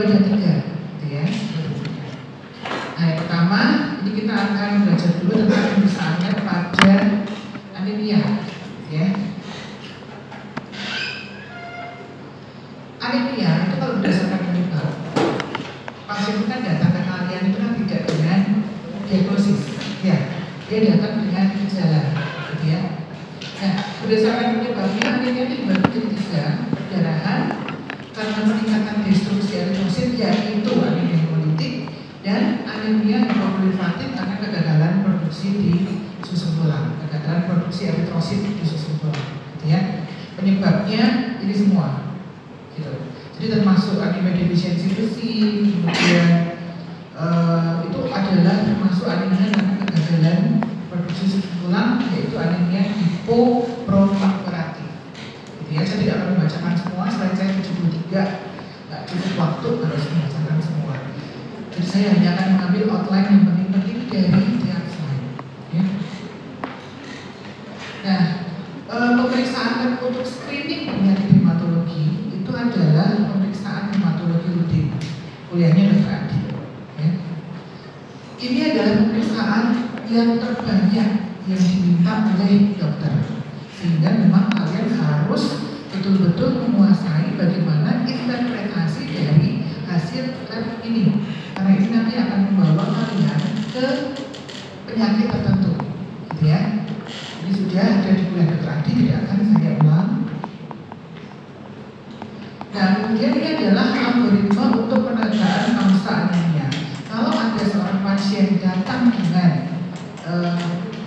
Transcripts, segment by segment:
ada 3, gitu ya. Nah, yang pertama, ini kita akan belajar dulu tentang pemeriksaannya pada anemia, ya. Anemia itu kalau berdasarkan penyebab, pasien itu kan datang ke kalian itu kan tidak dengan diagnosis, ya. Dia datang dengan gejala, gitu ya. Nah, berdasarkan penyebabnya anemia itu dibagi jadi 3, perdarahan karena peningkatan destruksi eritrosit, yaitu anemia hemolitik, dan anemia hemogrifratif karena kegagalan produksi di susun tulang, kegagalan produksi eritrosit di susun tulang, gitu ya. Penyebabnya ini semua, gitu. Jadi termasuk anemia defisiensi besi, kemudian itu adalah termasuk anemia karena kegagalan produksi susun tulang, yaitu anemia hipoproliferatif, gitu ya. Saya tidak akan membacakan semua, selain saya 73 nggak cukup waktu harus membacakan semua. Jadi saya hanya akan mengambil outline yang penting-penting dari tiap slide, ya. Nah, pemeriksaan untuk screening penyakit hematologi itu adalah pemeriksaan hematologi rutin. Kuliahnya Dr. Adi, ya. Ini adalah pemeriksaan yang terbanyak yang diminta oleh dokter, sehingga memang kalian harus betul-betul menguasai bagaimana interpretasi dari hasil lab ini, karena ini nanti akan membawa kalian ke penyakit tertentu, gitu ya. Ini sudah ada di kuliah Dr. Adi, tidak akan saya ulang. Nah, kemudian ini adalah algoritma untuk penegakan kausa anemia. Kalau ada seorang pasien datang dengan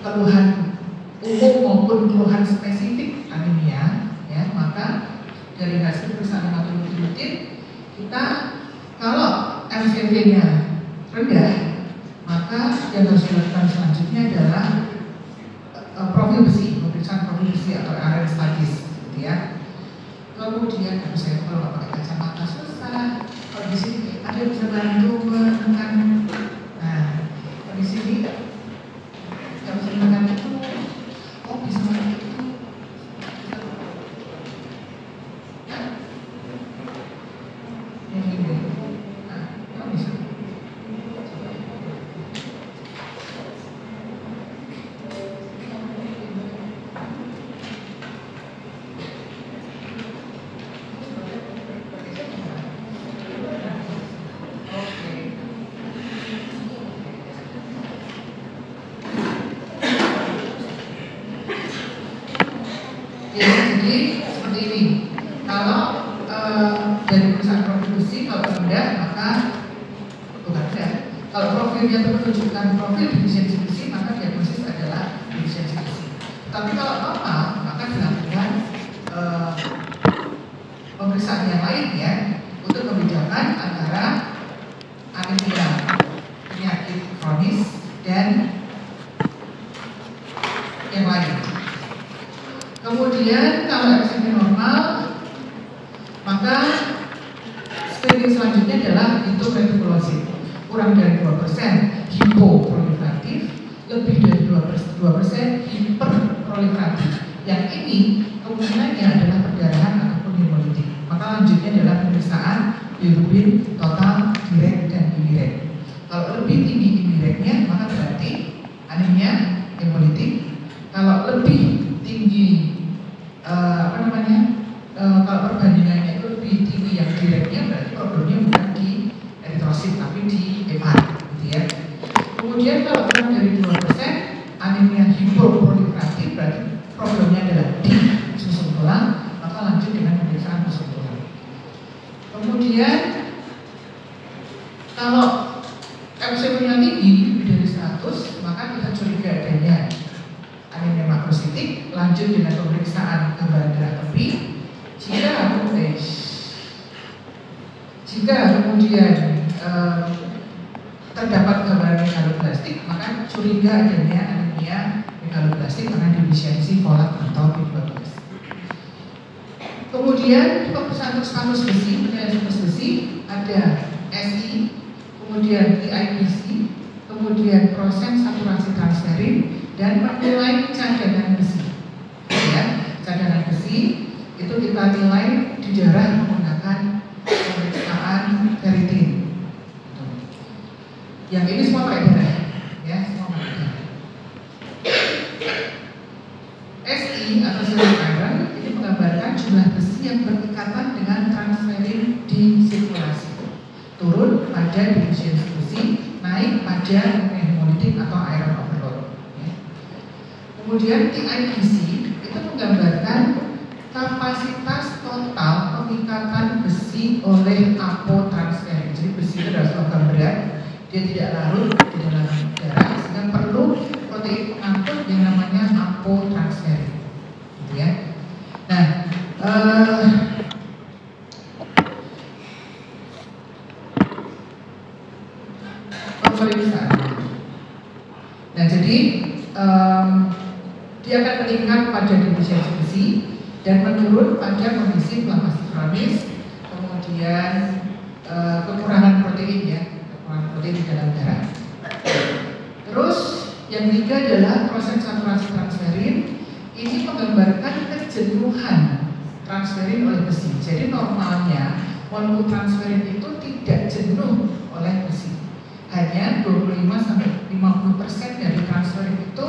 keluhan umum maupun keluhan spesifik anemia, ya, maka dari hasil pemeriksaan hematologi rutin kita, kalau MCV-nya rendah, maka yang harus dilakukan selanjutnya adalah profil besi, pemeriksaan profil besi atau RN statis, gitu ya. Kemudian saya kalau pakai kacamata susah. Kalau di sini ada yang bisa bantu menekan. Nah, di sini yang bisa menekan itu, oh bisa menekan itu. Yang ini. Nah, kalau bisa. Jadi seperti ini. Kalau dari perusahaan profil besi, kalau rendah maka bukan rendah. Kalau profilnya menunjukkan profil defisiensi besi, maka diagnosis adalah defisiensi besi. Tapi kalau normal, maka dilakukan pemeriksaan yang lain, ya, untuk membedakan antara anemia penyakit kronis dan yang lain. Kemudian kalau MCV normal, maka screening selanjutnya adalah historetikulosit, kurang dari 2% hipoproliferatif, lebih dari 2% hiperproliferatif. Yang ini kemungkinannya adalah perdarahan ataupun hemolitik. Maka lanjutnya adalah pemeriksaan bilirubin total, direct dan indirect. Kalau lebih tinggi indirectnya, maka berarti anemia hemolitik. Kalau lebih tinggi kalau perbandingannya itu lebih tinggi yang direknya, berarti problemnya bukan di eritrosit tapi di hepat, gitu ya. Kemudian kalau kurang dari 2% anemia hipoproliferatif, berarti problemnya adalah di susun tulang, maka lanjut dengan pemeriksaan susun tulang. Kemudian kalau MCV-nya tinggi lebih dari 100, maka kita curiga adanya anemia makrositik, lanjut dengan pemeriksaan gambaran darah tepi. Jika kemudian terdapat gambaran megaloblastik, maka curiga adanya anemia megaloblastik karena defisiensi folat atau B12. Kemudian pemeriksaan status besi, penilaian status besi ada SI, kemudian IBC, kemudian proses saturasi transferin, dan menilai cadangan besi. Ya, cadangan besi itu kita nilai di darah menggunakan pemeriksaan ferritin. Yang ini semua pakai darah, ya, semua pakai darah. SI atau serum iron ini menggambarkan jumlah besi yang berikatan dengan transferin di sirkulasi. Turun pada defisiensi besi, naik pada hemolitik atau iron overload. Ya. Kemudian TIBC itu menggambarkan kapasitas total pengikatan besi oleh apotransferin. Jadi besi itu adalah logam berat, dia tidak larut di dalam darah, sehingga perlu protein pengangkut yang namanya apotransferin. Gitu ya. Nah, pemeriksaan. Nah, jadi dia akan meningkat pada defisiensi besi dan menurun pada kondisi inflamasi kronis, kemudian kekurangan protein ya, kekurangan protein di dalam darah. Terus yang ketiga adalah proses saturasi transferin. Ini menggambarkan kejenuhan transferin oleh besi. Jadi normalnya molekul transferin itu tidak jenuh oleh besi. Hanya 25-50% dari transferin itu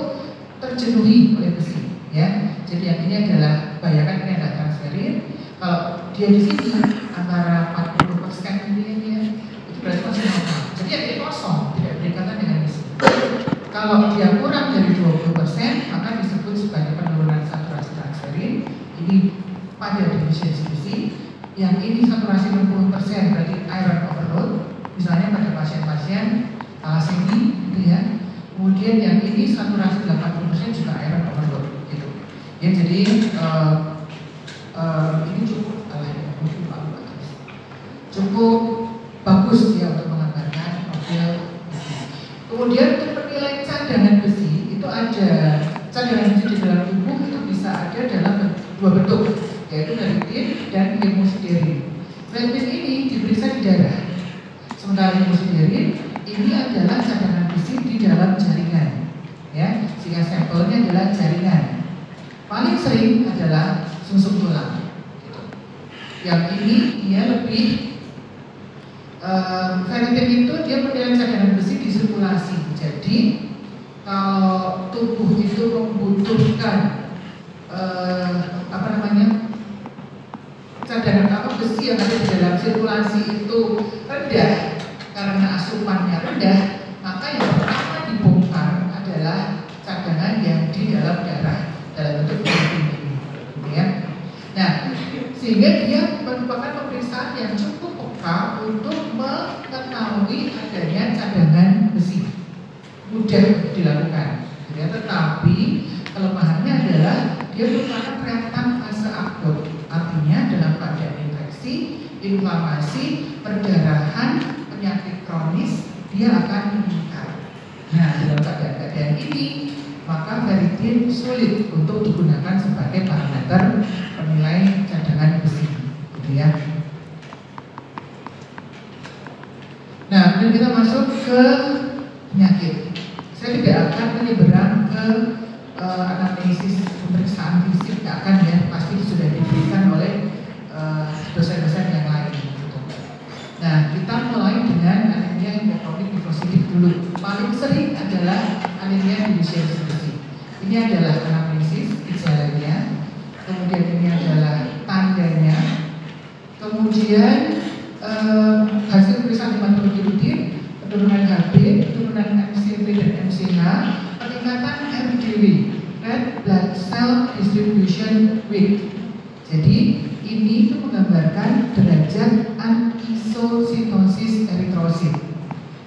terjenuhi oleh besi. Ya, jadi yang ini adalah, bayangkan ini adalah transferin. Kalau dia di sini antara 40% ini ya, itu berarti masih normal. Jadi yang ini kosong, tidak berikatan dengan besi. Kalau dia kurang dari 20%, maka disebut sebagai penurunan saturasi transferin. Ini pada defisiensi besi. Yang ini saturasi 60% berarti iron overload. Misalnya pada pasien-pasien thalassemia, gitu ya. Kemudian yang ini saturasi 80% juga iron overload, gitu. Ya, jadi ini cukup bagus ya untuk menggambarkan profil besi. Kemudian untuk penilaian cadangan besi itu ada cadangan besi di dalam tubuh itu bisa ada dalam dua bentuk, yaitu ferritin dan hemosiderin. Ferritin ini diperiksa di darah, sementara hemosiderin ini adalah cadangan besi di dalam jaringan, ya, sehingga sampelnya adalah jaringan. Paling sering adalah sumsum tulang. Gitu. Yang ini dia lebih ferritin itu dia penilaian cadangan besi di sirkulasi. Jadi kalau tubuh itu membutuhkan cadangan besi yang ada di dalam sirkulasi itu rendah karena asupannya rendah, maka yang pertama dibongkar adalah cadangan yang di dalam darah dalam bentuk ferritin ini, gitu ya. Nah, sehingga dia merupakan pemeriksaan yang cukup peka untuk mengetahui adanya cadangan besi, mudah dilakukan, gitu ya. Tetapi kelemahannya adalah dia merupakan reaktan fase akut, artinya dalam keadaan infeksi, inflamasi, perdarahan, penyakit kronis, dia akan meningkat. Nah, dalam keadaan ini maka ferritin sulit untuk digunakan sebagai parameter penilai cadangan besi, gitu ya. Nah, kemudian kita masuk ke penyakit. Saya tidak akan menyeberang ke analisis pemeriksaan fisik, tidak akan ya, pasti sudah diberikan oleh dosen-dosen yang lain. Gitu. Nah, kita mulai dengan anemia hemokronik nefrositik dulu. Paling sering adalah anemia defisiensi besi. Ini adalah anamnesis gejalanya, kemudian ini adalah tandanya, kemudian hasil pemeriksaan hematokritin, penurunan HB, penurunan MCV dan MCH, peningkatan RDW, red blood cell distribution weight. Jadi ini itu menggambarkan derajat anisositosis eritrosit.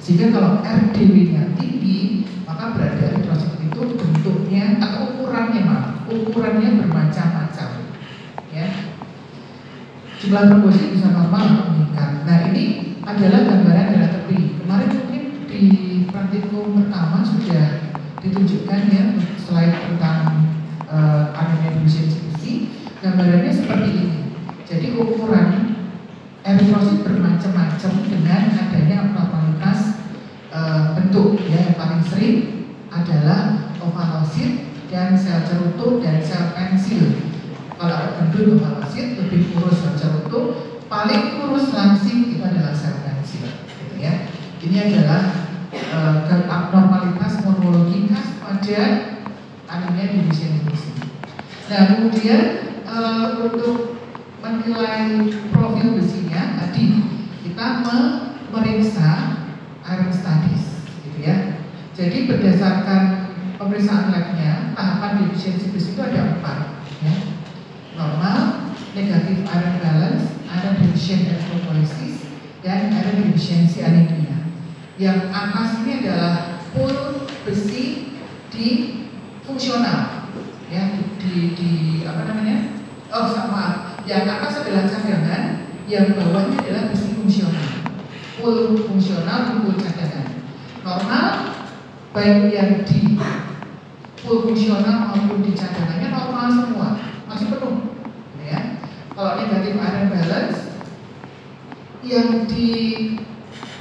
Sehingga kalau RDW-nya tinggi, maka berarti eritrosit itu bentuknya atau ukurannya bermacam-macam. Ya. Jumlah trombosit bisa normal atau meningkat. Nah, ini adalah gambaran darah tepi. Kemarin mungkin di praktikum pertama sudah ditunjukkan ya slide tentang anemia defisiensi besi. Gambarannya seperti ini. Jadi ukuran eritrosit bermacam-macam dengan adanya abnormalitas bentuk ya. Yang paling sering adalah ovalosit dan sel cerutu dan sel pensil. Kalau ada bentuk ovalosit lebih kurus sel cerutu, paling kurus langsing itu adalah sel pensil, gitu ya. Ini adalah defisiensi besi. Nah, kemudian untuk menilai profil besinya tadi kita memeriksa iron studies, gitu ya. Jadi berdasarkan pemeriksaan labnya, tahapan defisiensi besi itu ada 4, ya. Normal, negatif iron balance, iron deficient erythropoiesis, dan iron deficiency anemia. Yang atas ini adalah pool besi di fungsional, ya, di apa namanya? Oh, sama. Yang atas adalah cadangan, yang bawahnya adalah besi fungsional. Pool fungsional, pool cadangan. Normal, baik yang di pool fungsional maupun di cadangannya normal semua, masih penuh, ya. Kalau negatif iron balance, yang di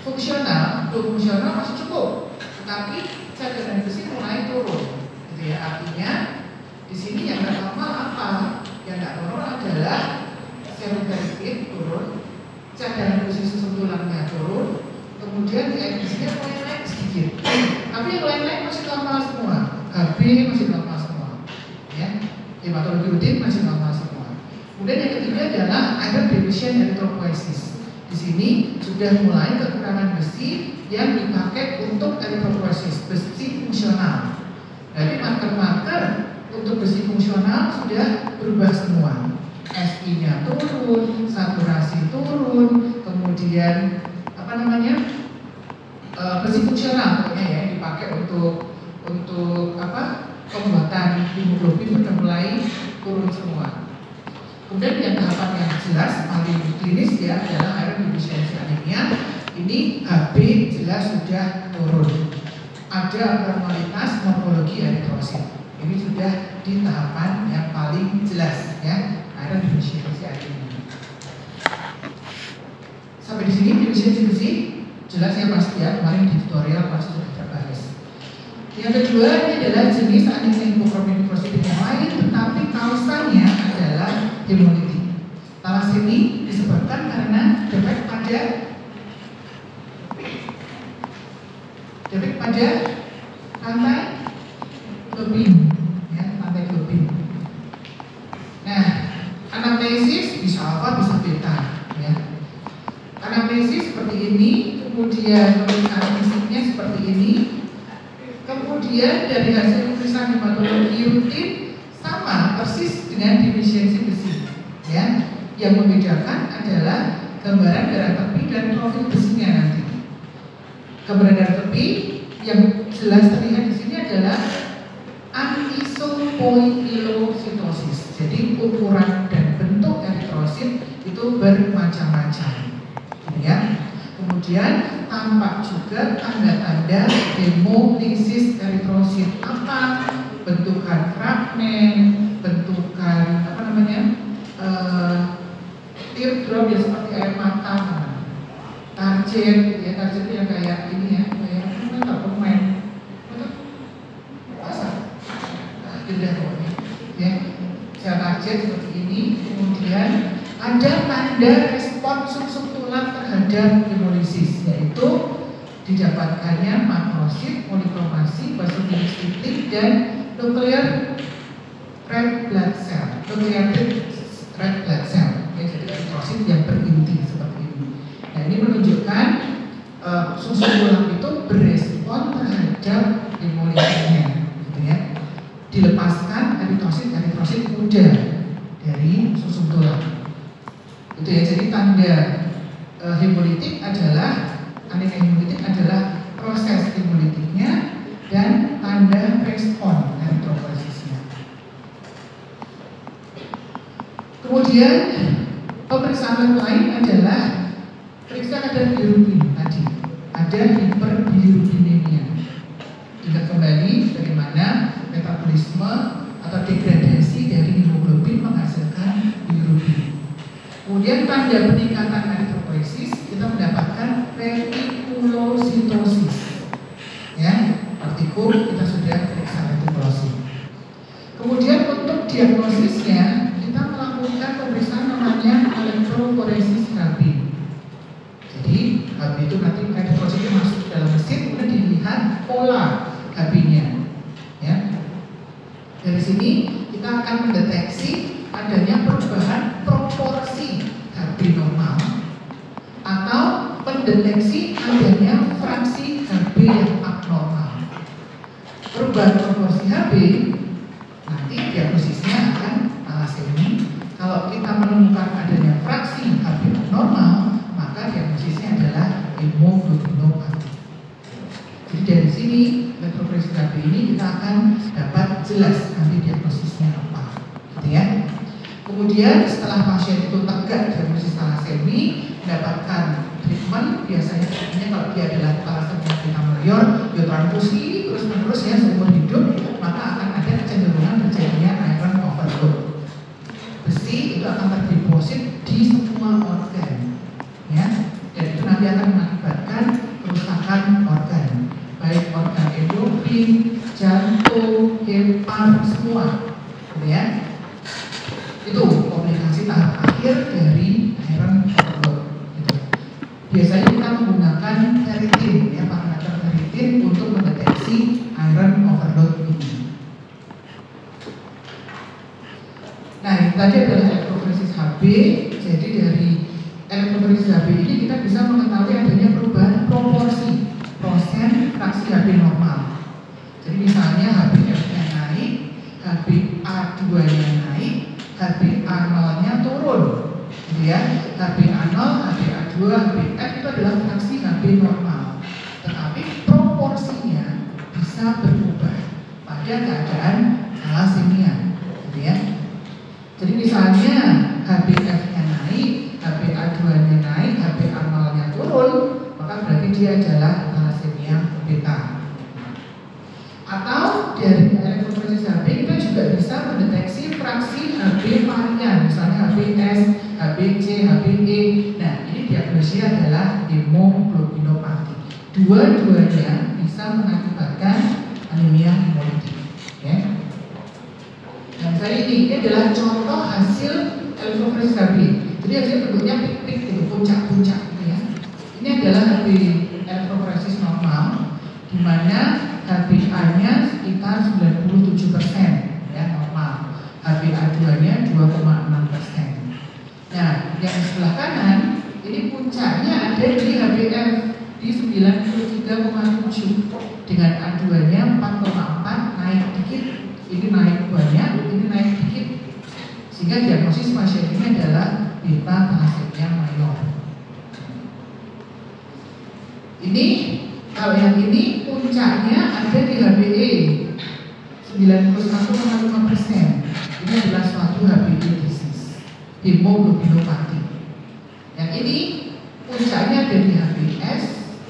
fungsional, pool fungsional masih cukup, tetapi cadangan besi mulai turun, gitu ya. Artinya di sini yang nggak normal apa? Yang nggak normal adalah seroferritin turun, cadangan besi susun tulangnya turun, kemudian besinya mulai naik sedikit. Tapi yang lain-lain masih normal semua, HB masih normal semua, ya. Hematologi rutin masih normal semua. Kemudian yang ketiga adalah iron deficient erythropoiesis. Di sini sudah mulai kekurangan besi yang dipakai untuk erythropoiesis, besi fungsional. Jadi marker-marker untuk besi fungsional sudah berubah semua. SI-nya turun, saturasi turun, kemudian apa namanya, besi fungsional pokoknya ya, dipakai untuk apa, pembuatan hemoglobin sudah mulai turun semua. Kemudian yang tahapan yang jelas paling klinis ya adalah iron deficiency anemia. Ini HB jelas sudah turun. Ada abnormalitas morfologi eritrosit. Ini sudah di tahapan yang paling jelas ya, iron deficiency anemia. Sampai di sini defisiensi besi jelas ya pasti ya, kemarin di tutorial pasti sudah terbahas. Yang kedua ini adalah jenis anemia hemokromin nekrositik yang lain, tetapi kausanya adalah hemolitik. Talasemi disebabkan karena defek pada rantai globin, ya, rantai globin. Nah, anamnesis bisa alfa bisa beta, ya. Anamnesis seperti ini, kemudian pemeriksaan fisiknya seperti ini, kemudian dari hasil pemeriksaan hematologi rutin sama persis dengan defisiensi besi, ya. Yang membedakan adalah gambaran darah tepi dan profil besinya nanti. Gambaran darah tepi yang jelas terlihat di sini adalah anisopoikilositosis. Jadi ukuran dan bentuk eritrosit itu bermacam-macam, ya. Kemudian tampak juga tanda-tanda hemolisis eritrosit. Apa? Bentukan fragmen, bentukan apa namanya? Teardrop ya seperti air mata, target ya, target yang kayak ini ya, kayak apa pemain, pasar, tidak pokoknya, ya, sel target seperti ini. Kemudian ada tanda respon sum-sum tulang terhadap hemolisis, yaitu didapatkannya makrosit, polikromasi, basofilis titik, dan nuclear red blood cell, nuclear red blood cell. Jadi eritrosit yang berinti seperti ini. Nah, ini menunjukkan sum-sum tulang itu berespon terhadap hemolisisnya, gitu ya. Dilepaskan eritrosit muda dari sum-sum tulang. Itu ya. Jadi tanda hemolitik adalah anemia hemolitik adalah proses hemolitiknya dan tanda respon eritropoiesisnya. Kemudian pemeriksaan lain adalah periksa kadar bilirubin tadi. Ada hiperbilirubinemia. Ingat kembali bagaimana metabolisme atau degradasi dari hemoglobin menghasilkan bilirubin. Kemudian tanda peningkatan eritropoiesis kita mendapatkan retikulositosis. Ya, partikel kita sudah periksa retikulosit. Kemudian untuk diagnosisnya kita melakukan pemeriksaan namanya elektroforesis HB. Jadi HB itu nanti eritrositnya masuk ke dalam mesin, kemudian dilihat pola HB-nya. Ya, dari sini sini kita akan mendeteksi adanya perubahan proporsi HB normal atau mendeteksi adanya fraksi HB yang abnormal. Perubahan proporsi HB nanti diagnosisnya akan talasemia. Kalau kita menemukan adanya fraksi HB abnormal, maka diagnosisnya adalah hemoglobinopati. Jadi dari sini elektroforesis HB ini kita akan dapat jelas nanti diagnosisnya apa, gitu ya. Kemudian setelah pasien itu tegak diagnosis talasemia, mendapatkan treatment, biasanya kalau dia adalah talasemia familiar, ya transfusi terus-menerus ya seumur hidup, maka akan ada kecenderungan terjadinya iron overload. Besi itu akan terdeposit di semua organ, ya, dan itu nanti akan mengakibatkan kerusakan organ, baik organ endokrin, jantung, hepar, semua, gitu ya. Itu komplikasi tahap akhir dari iron overload. Gitu. Biasanya kita menggunakan ferritin, ya, parameter ferritin untuk mendeteksi iron overload ini. Nah, ini tadi adalah elektroforesis HB. Jadi dari elektroforesis HB ini kita bisa mengetahui adanya perubahan proporsi persen fraksi HB normal. Jadi misalnya HbF-nya naik, HbA2-nya naik, HbA0-nya turun, gitu ya. HbA0, HbA2, HbF itu adalah fraksi HB normal. Tetapi proporsinya bisa berubah pada keadaan talasemia, gitu ya. Jadi misalnya HbF-nya naik, HbA2-nya naik, HbA0-nya turun, maka berarti dia adalah talasemia beta. Atau dari elektroforesis HB kita juga bisa mendeteksi fraksi HB varian, misalnya HbS, HbC, HbE. Nah, ini diagnosisnya adalah hemoglobinopati. Dua-duanya bisa mengakibatkan anemia hemolitik, ya. Dan saya ini adalah contoh hasil elektroforesis HB. Jadi hasilnya bentuknya pik-pik gitu, puncak-puncak, gitu ya. Ini adalah HB elektroforesis normal, di mana HbA-nya sekitar 97%, ya, normal. HbA2-nya 2,6%. Nah, yang di sebelah kanan ini puncaknya ada di HbF di 93,7 dengan A2-nya 4,4, naik dikit. Ini naik banyak, ini naik dikit. Sehingga diagnosis pasien ini adalah beta thalassemia mayor. Ini kalau yang ini puncaknya ada di HbE 91,5%. Ini adalah suatu HbE disease, hemoglobinopati. Yang ini puncaknya ada di HbS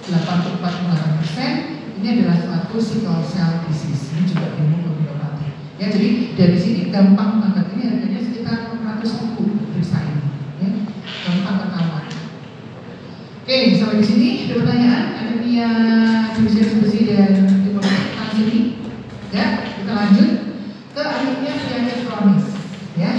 84,8%. Ini adalah suatu sickle cell disease. Ini juga hemoglobinopati. Ya, jadi dari sini gampang banget. Ini harganya sekitar 600.000 periksa ini. Ya, gampang ketahuan. Oke, sampai di sini ada pertanyaan. Anemia deficiency besi dan hemoglobinopati ini. Ya, kita lanjut ke anemia penyakit kronis. Ya,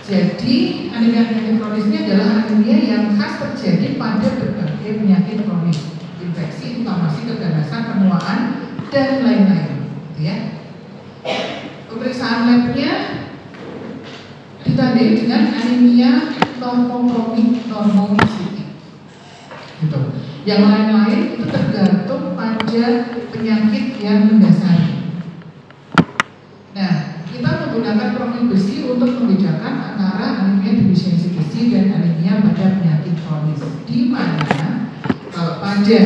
jadi anemia penyakit kronis ini adalah anemia yang khas terjadi pada berbagai penyakit kronis, infeksi, inflamasi, keganasan, penuaan, dan lain-lain. Gitu ya. Pemeriksaan labnya ditandai dengan anemia normokronik normositik. Gitu. Yang lain-lain itu tergantung pada penyakit yang mendasari. Nah, kita menggunakan profil besi untuk membedakan antara anemia deficiency besi dan anemia pada penyakit kronis. Di mana kalau pada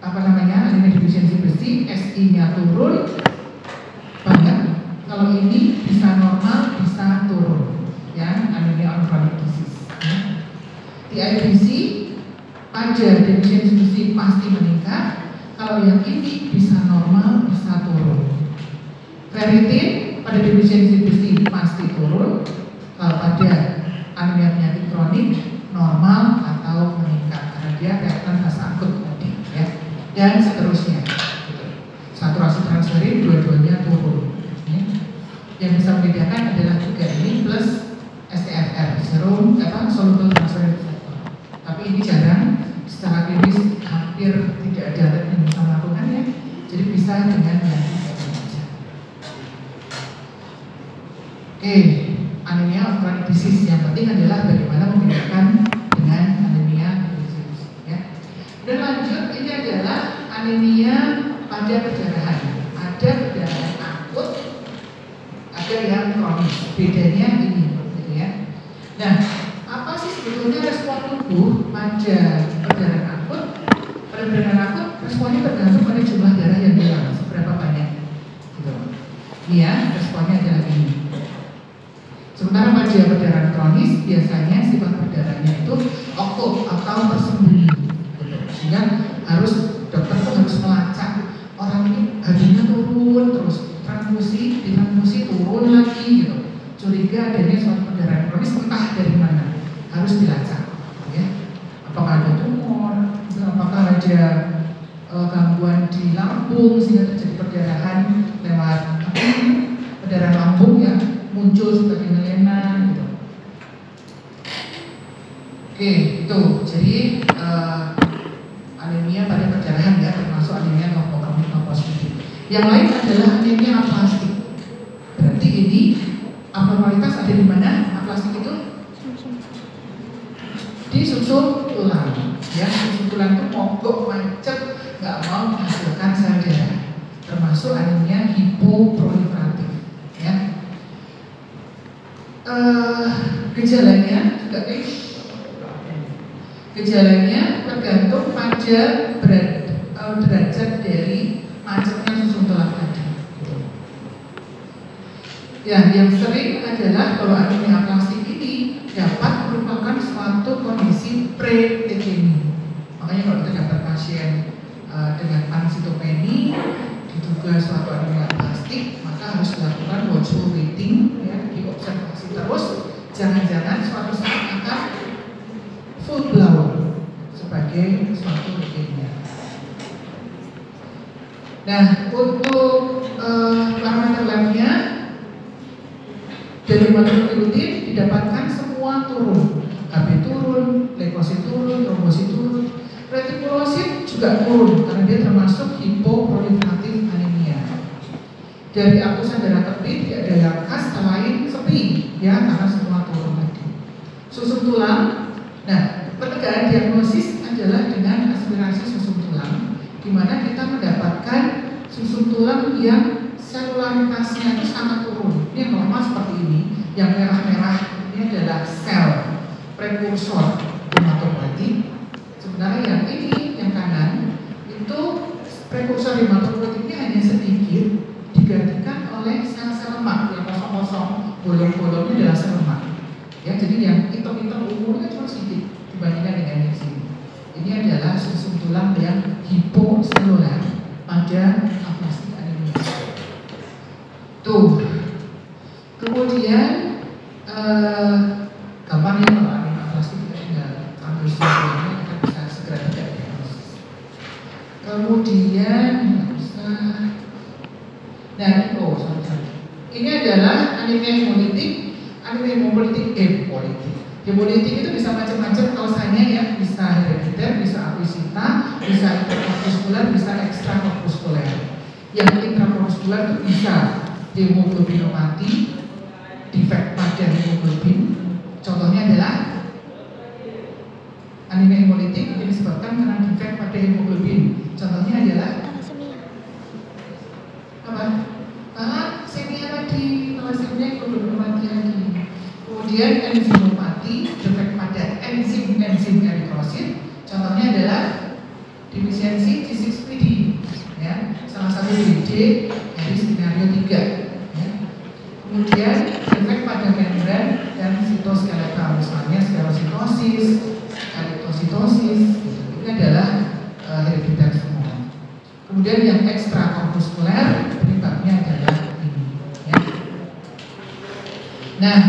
anemia deficiency besi, SI-nya turun banyak. Kalau ini bisa normal, bisa turun. Ya, anemia on chronic disease. Ya. Di IBC pada deficiency besi pasti meningkat. Kalau yang ini bisa normal, bisa turun. Ferritin pada deficiency besi pasti turun. Kalau pada anemia penyakit kronik normal atau meningkat karena dia reaktan fase akut tadi, ya. Dan seterusnya. Saturasi transferin dua-duanya turun. Ya. Yang bisa membedakan adalah juga ini plus STFR, serum soluble transferin receptor. Tapi ini jarang, secara klinis hampir tidak ada yang bisa melakukannya. Jadi bisa dengan yang saja. anemia of chronic disease. Yang penting adalah bagaimana membedakan dengan anemia disease. Ya. Dan lanjut, ini adalah anemia pada perdarahan. Ada perdarahan akut, ada yang kronis. Bedanya ini, gitu ya. Nah, apa sih sebetulnya respon tubuh pada perdarahan akut? Pada perdarahan akut, responnya tergantung pada jumlah darah yang hilang, seberapa banyak. Gitu. Ini ya, responnya adalah ini. Sementara pada perdarahan kronis, biasanya sifat perdarahannya itu okul atau tersembunyi. Gitu. Sehingga dokter tuh harus melacak orang ini hadinya turun terus, transfusi turun lagi gitu. Curiga adanya suatu perdarahan kronis entah dari mana, harus dilacak. Ya. Apakah ada tumor, apakah ada gangguan di lambung sehingga terjadi perdarahan lewat perdarahan lambung yang muncul sebagai melena gitu. Oke, itu jadi anemia pada perdarahan ya, termasuk anemia leukoplakia. Yang lain adalah anemia aplastik. Berarti ini abnormalitas ada di mana? Aplastik itu di susun tulang. Ya, susun tulang itu mogok, macet, nggak mau menghasilkan sel darah. Termasuk anemia hipoproliferatif. Ya. Gejalanya juga gejalanya tergantung pada derajat dari macetnya susun tulang tadi. Ya, yang sering adalah bahwa anemia aplastik ini dapat merupakan suatu kondisi pre-leukemia. Makanya kalau kita dapat pasien dengan pansitopeni diduga suatu anemia aplastik, maka harus dilakukan watchful waiting, ya, diobservasi terus. Jangan-jangan suatu saat akan full blown sebagai suatu leukemia. Nah, untuk parameter labnya dari hematokrit didapatkan semua turun, HB turun, leukosit turun, trombosit turun, retikulosit juga turun karena dia termasuk hipoproliferatif anemia. Dari akusan darah terbit tidak ada yang khas selain sepi, ya, karena semua turun tadi. Susun tulang, nah penegakan diagnosis adalah dengan aspirasi susun tulang, di mana kita mendapatkan susun tulang yang selularitasnya itu sangat turun. Ini yang normal seperti ini, yang merah-merah ini adalah sel prekursor hematopoietik. Sementara yang ini, yang kanan, itu prekursor hematopoietik ini hanya sedikit digantikan oleh sel-sel lemak yang kosong-kosong, bolong-bolongnya adalah sel lemak. Ya, jadi yang hitam-hitam umurnya cuma sedikit dibandingkan dengan yang sini. Ini adalah susun tulang yang hiposelular pada aplastik anemia. Tuh. Kemudian gampang ya kalau anemia aplastik kita tinggal ambil susunnya, kita bisa segera diagnosis. Kemudian ini adalah anemia hemolitik. Anemia hemolitik itu bisa macam-macam kausanya ya, bisa herediter, bisa akuisita, bisa intrakorpuskuler, bisa ekstrakorpuskuler. Yang intrakorpuskuler itu bisa hemoglobinopati, defek pada hemoglobin. Contohnya adalah anemia hemolitik ini disebabkan karena defek pada hemoglobin. Contohnya adalah apa? Semia tadi, thalassemia hemoglobinopati lagi. Kemudian enzimopati, defek pada enzim eritrosit. Contohnya adalah defisiensi C6PD, ya, salah satu DD dari skenario 3. Ya. Kemudian defek pada membran dan sitoskeletal, misalnya sklerositosis, kalitositosis, ini adalah herediter semua. Kemudian yang ekstrakorpuskuler penyebabnya adalah ini. Ya. Nah,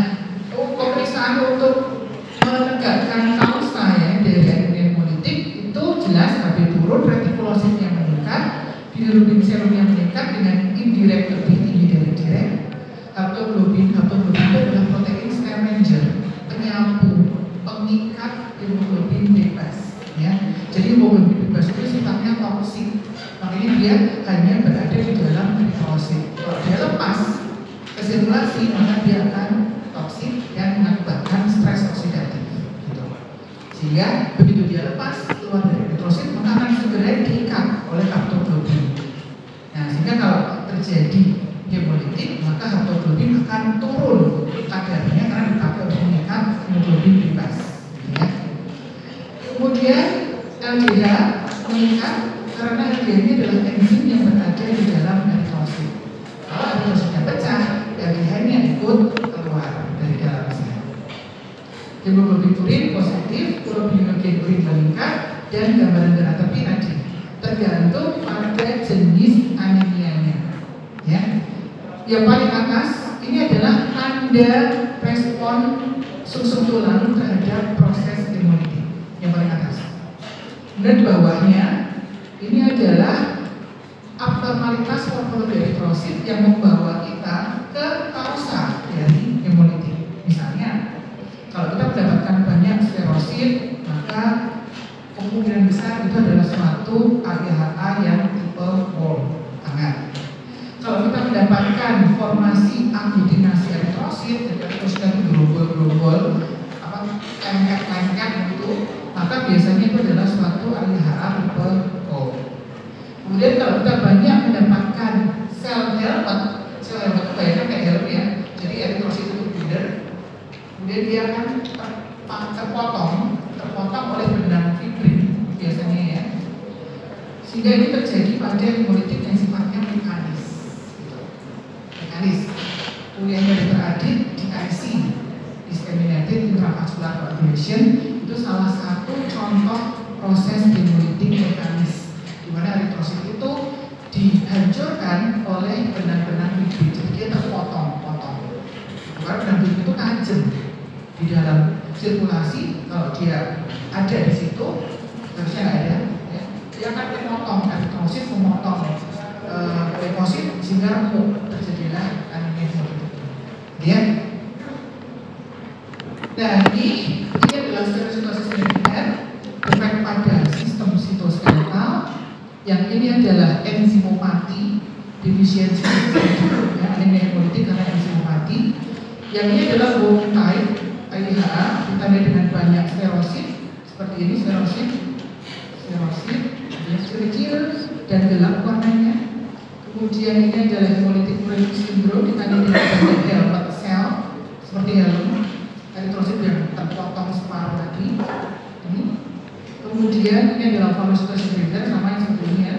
pemeriksaan untuk menegakkan kausa ya dari anemia hemolitik itu jelas HB turun, retikulositnya meningkat, bilirubin serumnya meningkat dengan indirect lebih tinggi dari direct. Haptoglobin itu adalah protein scavenger, penyampung, pengikat hemoglobin bebas. Ya, jadi hemoglobin bebas itu sifatnya toksik, makanya dia hanya berada di dalam eritrosit. Kalau dia lepas ke sirkulasi, maka dia akan toksik Sehingga begitu dia lepas keluar dari eritrosit, maka akan segera diikat oleh haptoglobin. Nah, sehingga kalau terjadi hemolitik, maka haptoglobin akan turun kadarnya karena dipakai untuk mengikat hemoglobin bebas. Ya. Kemudian LDH mengikat karena LDH ini adalah enzim yang berada di dalam eritrosit. Kalau eritrositnya pecah, LDH-nya ikut keluar dari dalam sel. Hemoglobin urin positif, uropinogen urin meningkat, dan gambaran darah tepi tadi tergantung pada jenis anemianya. Ya. Yang paling atas ini adalah tanda respon sum-sum tulang terhadap proses hemolitik. Yang paling atas. Dan di bawahnya ini adalah abnormalitas morfologi eritrosit yang membawa kita ke kausa dari hemolitik. Misalnya, kalau kita mendapatkan banyak sklerosit, maka kemungkinan besar itu adalah suatu AGHA yang tipe wall tangan. Kalau kita mendapatkan formasi aglutinasi eritrosit, jadi eritrositnya itu gerombol-gerombol, lengket-lengket gitu, maka biasanya itu adalah suatu AGHA tipe O. Kemudian kalau kita banyak mendapatkan sel helmet itu banyak kayak helm ya, jadi eritrosit itu binder, kemudian dia akan terpotong oleh benang fibrin biasanya ya, sehingga ini terjadi pada hemolitik yang sifatnya mekanis. Kuliahnya teradit di IC, disseminated intravascular coagulation, itu salah satu contoh proses hemolitik mekanis, di mana eritrosit itu dihancurkan oleh benang-benang fibrin, jadi dia terpotong-potong. Karena benang fibrin itu tajam di dalam sirkulasi, kalau dia ada di situ, harusnya nggak ada, ya, dia akan memotong eritrosit, memotong leukosit sehingga terjadilah anemia hemolitik. Ya. Nah, ini adalah skerositosis primer efek pada sistem sitoskeletal. Yang ini adalah enzimopati, defisiensi ya, anemia hemolitik karena enzimopati. Yang ini adalah bone type AIHA, ditandai dengan banyak sklerosit seperti ini, sklerosit kecil dan gelap warnanya. Kemudian ini adalah hemolitik uremic syndrome, ditandai dengan banyak helmet sel seperti helm eritrosit yang terpotong separuh tadi. Ini. Kemudian ini adalah phagocytosis graver sama yang sebelumnya.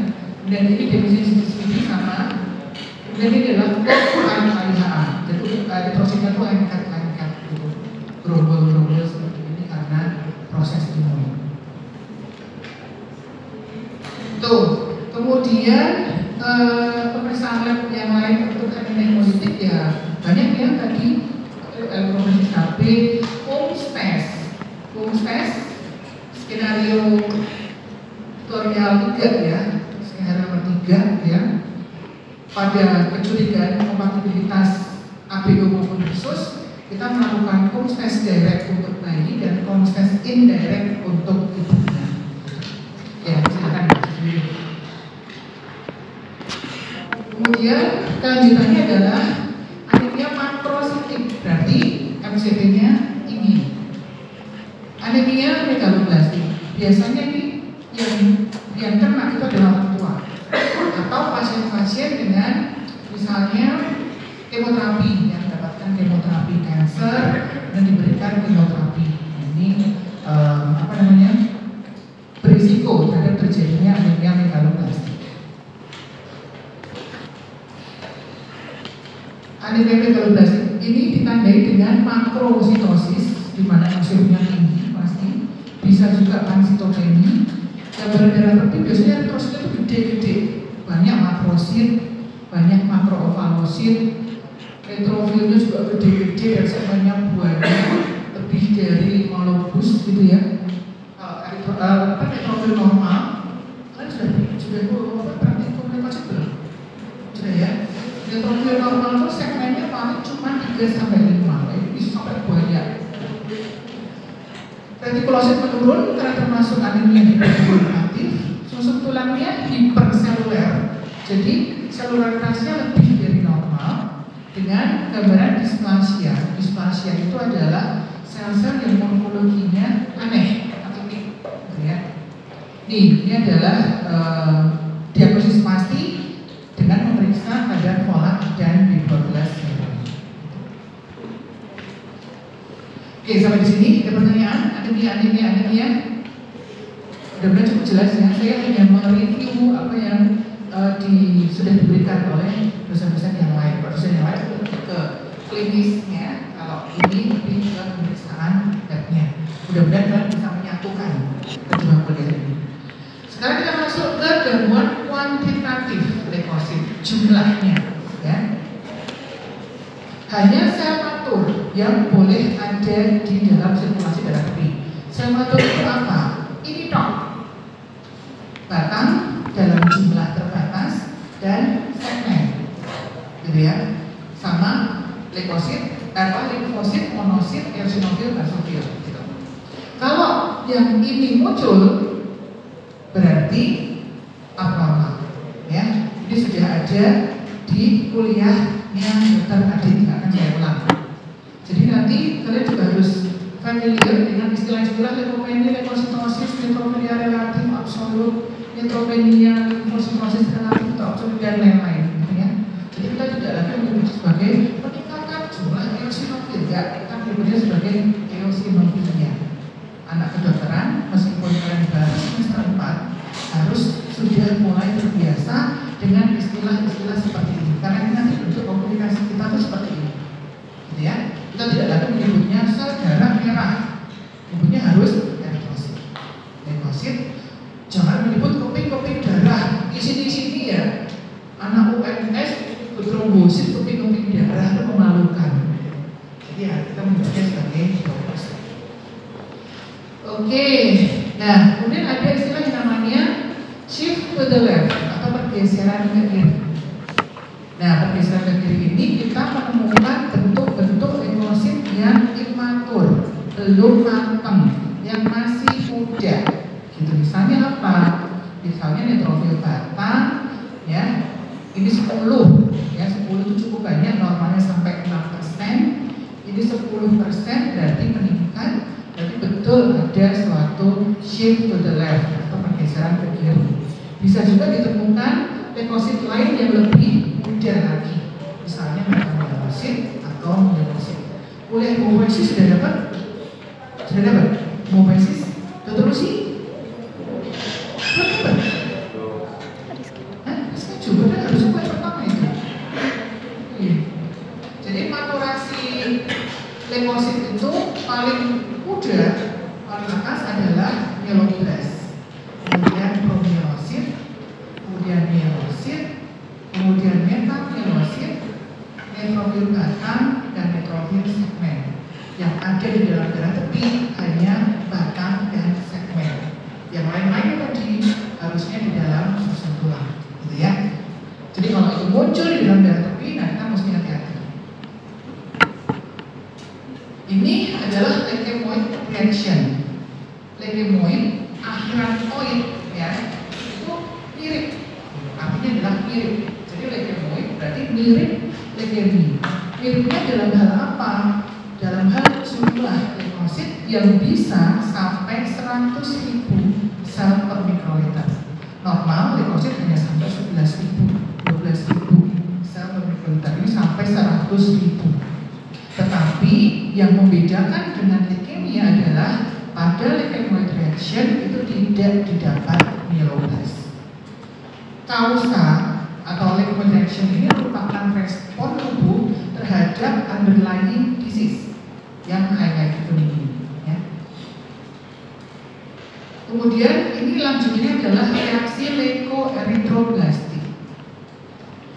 Dan ini defisiensi ini sama. Kemudian ini adalah AIHA. Jadi eritrositnya itu lengket-lengket gitu, gerombol-gerombol seperti ini karena proses imun. Tuh, kemudian pemeriksaan lab yang lain untuk anemia hemolitik ya banyak ya tadi, elektroforesis HB, Coombs test, skenario tutorial 3 ya, skenario nomor 3 ya, pada kecurigaan kompatibilitas ABO maupun khusus kita melakukan Coombs test direct untuk bayi dan Coombs test indirect untuk ibunya. Ya, silakan. Kemudian kelanjutannya adalah anemia makrositik, berarti MCT-nya tinggi. Anemia megaloblastik, biasanya ini yang kena itu adalah orang tua atau pasien-pasien dengan misalnya kemoterapi, yang mendapatkan kemoterapi kanker dan diberikan kemoterapi. Ini berisiko terhadap terjadinya anemia megaloblastik. Anemia megaloblastik ini ditandai dengan makrositosis, di mana enzimnya tinggi pasti, bisa juga pansitopeni. Gambaran darah tepi biasanya eritrosit itu gede-gede, banyak makrosit, banyak makroovalosit, neutrofilnya juga gede-gede dan segmennya banyak, lebih dari 5 lobus gitu ya. Neutrofil normal kan sudah praktikum leukosit belum? Sudah ya. Neutrofil normal itu segmennya paling cuma 3-5, bisa sampai banyak. Retikulosit menurun karena termasuk anemia hiperkoagulatif, sum-sum tulangnya hiperseluler, jadi selularitasnya lebih dari normal dengan gambaran dysplasia. Dysplasia itu adalah sel-sel yang morfologinya aneh atau ini adalah diagnosis pasti dengan memeriksa kadar folat dan B12 serum. Oke, sampai di sini ada pertanyaan? Anemia. Mudah-mudahan cukup jelas ya. Saya hanya mereview apa yang sudah diberikan oleh dosen-dosen yang lain. Dosen yang lain ke klinisnya, kalau ini lebih ke pemeriksaan labnya. Mudah-mudahan kalian bisa menyatukan kedua kuliah ini. Sekarang kita masuk ke gangguan kuantitatif leukosit, jumlahnya, ya. Hanya sel matur yang boleh ada di dalam sirkulasi darah tepi. Sel matur itu apa? Ini dong, batang dalam jumlah terbatas dan segmen, gitu ya. Sama leukosit, limfosit, monosit, eosinofil, basofil, gitu. Kalau yang ini muncul berarti abnormal, ya. Ini sudah ada di kuliahnya Dr. Adit, akan saya ulang. Jadi nanti kalian juga harus familiar dengan istilah-istilah leukopenia, leukositosis, neutropenia relatif, absolut, neutropenia, limfositosis relatif, atau absolut dan lain-lain, gitu ya. Jadi kita tidak lagi menyebut sebagai peningkatan jumlah eosinofil, ya. Kita menyebutnya sebagai eosinofilia. Anak kedokteran, meskipun kalian baru semester 4, harus sudah mulai terbiasa dengan istilah-istilah seperti ini. Karena ini nanti bentuk komunikasi kita tuh seperti ini, gitu ya. Kita tidak lagi menyebutnya sel darah merah, menyebutnya harus eritrosit. Leukosit, jangan menyebut kuping-kuping darah. Di sini ya, anak UNS bertrombosit kuping-kuping darah itu memalukan. Jadi ya, kita menyebutnya sebagai leukosit. Oke, nah kemudian ada istilah yang namanya shift to the left atau pergeseran ke kiri. Nah, pergeseran ke kiri ini kita menemukan bentuk-bentuk leukosit yang imatur, belum matang, yang masih muda. Gitu. Misalnya apa? Misalnya neutrofil batang, ya. Ini 10, ya 10 itu cukup banyak, normalnya sampai 6%. Ini 10% berarti meningkat. Jadi betul ada suatu shift to the left atau pergeseran ke kiri. Bisa juga ditemukan leukosit lain yang lebih muda lagi, misalnya metamyelosit atau myelosit. Kuliah mopesis sudah dapat? Sudah dapat? Mopesis? Dr. Lucy? Belum dapat? Schedule, padahal harus kuliah pertama itu. Jadi maturasi leukosit itu paling muda, paling atas adalah myeloblas, kemudian promyelosit, kemudian myelosit, kemudian metamyelosit, neutrofil batang, dan neutrofil segmen. Yang ada di dalam darah tepi hanya batang dan segmen. Yang lain-lain tadi harusnya di dalam susun tulang, gitu ya. Jadi kalau itu muncul di dalam darah tepi, nah kita mesti hati-hati. Ini adalah leukemia reaction. Leukemia akhiran oid, ya, itu mirip. Artinya adalah mirip. Jadi leukemia berarti mirip leukemia. Miripnya dalam hal apa? Dalam hal jumlah leukosit yang bisa sampai 100.000 sel per mikroliter. Normal leukosit hanya sampai 11.000, 12.000 sel per mikroliter. Ini sampai 100.000. Tetapi yang membedakan dengan leukemia adalah pada leukemia reaction itu tidak didapat myeloblas. Kausa atau leukemia reaction ini merupakan respon tubuh terhadap underlying disease yang highlight ini, ya. Kemudian ini lanjutnya adalah reaksi leukoeritroblastik.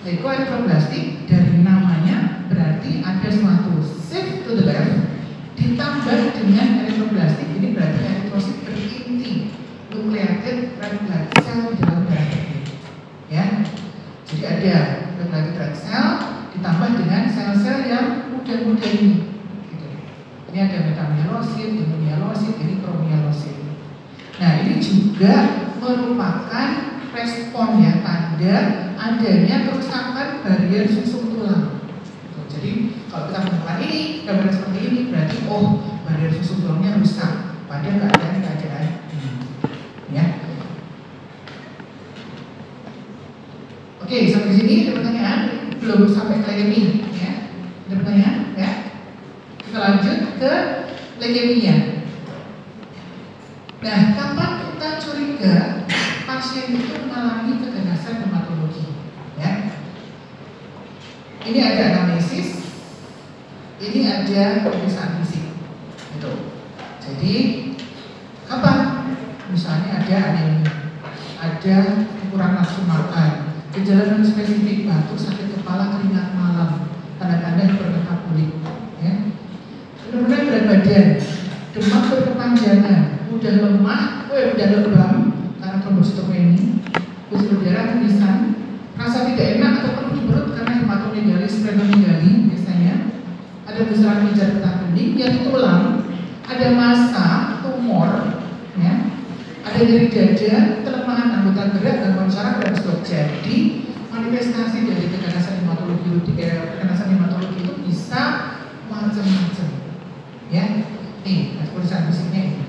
Leukoeritroblastik dari namanya berarti ada suatu shift to the left ditambah dengan eritroblastik. Ini berarti eritrosit berinti nucleated red blood cell di dalam darah tepi, ya. Jadi ada nucleated red cell ditambah dengan sel-sel yang muda-muda ini, gitu. Ini ada metamyelosit, myelositosis, ini promyelosit. Nah, ini juga merupakan respon, ya, tanda adanya kerusakan barier sumsum tulang. Jadi kalau kita menemukan ini, gambaran seperti ini, berarti barier sumsum tulangnya rusak pada keadaan ini, ya. Oke, sampai sini ada pertanyaan? Belum sampai ke leukemia, ya? Ada pertanyaan? Ya? Kita lanjut ke leukemia. Nah, kapan kita curiga pasien itu mengalami keganasan hematologi? Ya? Ini ada anamnesis, ini ada pemeriksaan fisik. Gitu. Jadi, kapan? Misalnya ada anemia, ada kurang nafsu makan, gejala non spesifik, batuk, sakit kepala, keringat malam, tanda-tanda hipermetabolik, ya. Kemudian berat badan, demam berkepanjangan, mudah lemah, mudah lebam karena trombositopeni, pembuluh darah tulisan, rasa tidak enak atau penuh di perut karena hematomegali, splenomegali biasanya, ada besaran pijat getah bening, nyeri tulang, ada massa, tumor, ya, ada nyeri dada, kelemahan anggota gerak, gangguan saraf dan stroke. Jadi manifestasi dari keganasan hematologi itu bisa macam-macam, ya. Nih, pemeriksaan fisiknya ini.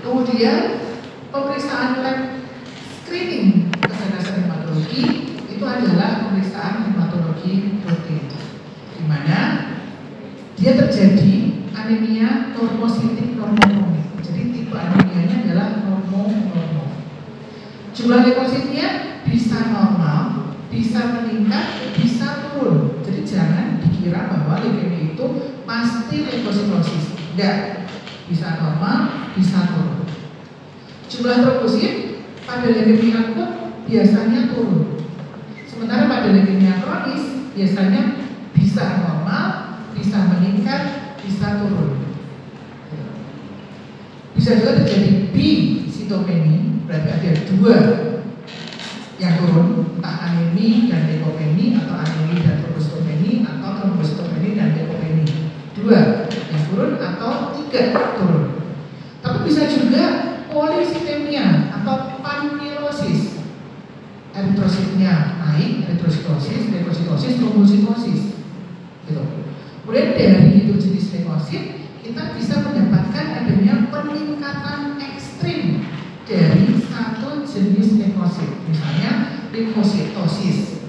Kemudian pemeriksaan lab screening keganasan hematologi itu adalah pemeriksaan hematologi rutin, di mana dia terjadi anemia normositik normokronik. Jadi tipe anemianya adalah normokronik. Jumlah leukositnya bisa normal, bisa meningkat, bisa turun. Jadi jangan dikira bahwa leukemia itu pasti leukositosis. Enggak, bisa normal, bisa turun. Jumlah trombosit pada leukemia akut biasanya turun. Sementara pada leukemia kronis biasanya bisa normal, bisa meningkat, bisa turun. Bisa juga terjadi bisitopeni, berarti ada dua yang turun, entah anemi dan leukopeni, atau anemi dan trombositopeni, atau trombositopeni dan leukopeni. Dua yang turun atau tiga turun. Tapi bisa juga polisitemia atau panpilosis. Eritrositnya naik, eritrositosis, leukositosis, trombositosis. Gitu. Kemudian dari itu jenis leukosit, kita bisa mendapatkan adanya peningkatan ekstrim dari satu jenis leukosit. Misalnya limfositosis.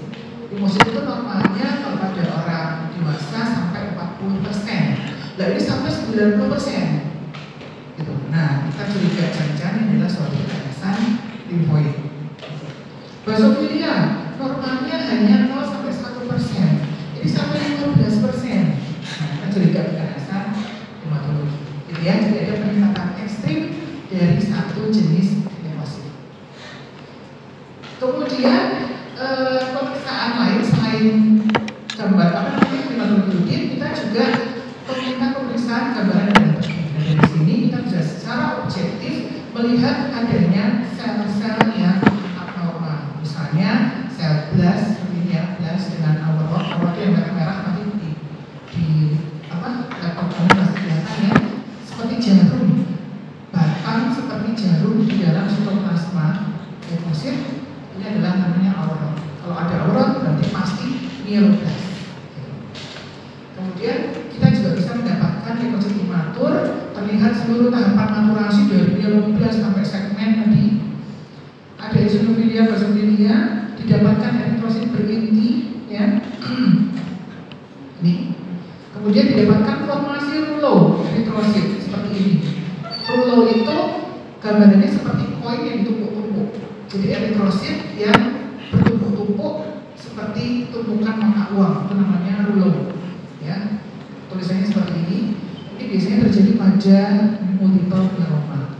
Limfosit itu normalnya kalau pada orang dewasa sampai 40%. Nah ini sampai 90%. Gitu. Nah, kita curiga jangan-jangan ini adalah suatu keganasan limfoid. Basofilia normalnya hanya 0 sampai 1%. Jadi sampai 15%. Nah, kita curiga keganasan hematologi. Jadi ya, jadi ada peningkatan ekstrim dari satu jenis leukosit. Kemudian pemeriksaan lain selain gambar hematologi rutin, kita juga meminta pemeriksaan gambaran darah. Dan dari sini kita bisa secara objektif melihat adanya sel-sel yang abnormal. Misalnya sel blast, linear blast dengan awal yang merah nanti di laptop kamu pasti kelihatan ya, seperti jarum, batang seperti jarum di dalam sitoplasma leukosit. Ini adalah namanya auron. Kalau ada auron berarti pasti mieloblast. Kemudian kita juga bisa mendapatkan leukosit imatur, terlihat seluruh tahapan maturasi dari mieloblast sampai segmen tadi. Ada eosinofilia, basofilia, didapatkan eritrosit berinti, ya. Ini. Kemudian didapatkan formasi rulo eritrosit seperti ini. Rulo itu gambarannya seperti koin yang ditumpuk-tumpuk. Jadi eritrosit yang bertumpuk-tumpuk seperti tumpukan mata uang, itu namanya rulo. Ya, tulisannya seperti ini. Ini biasanya terjadi pada multiple myeloma.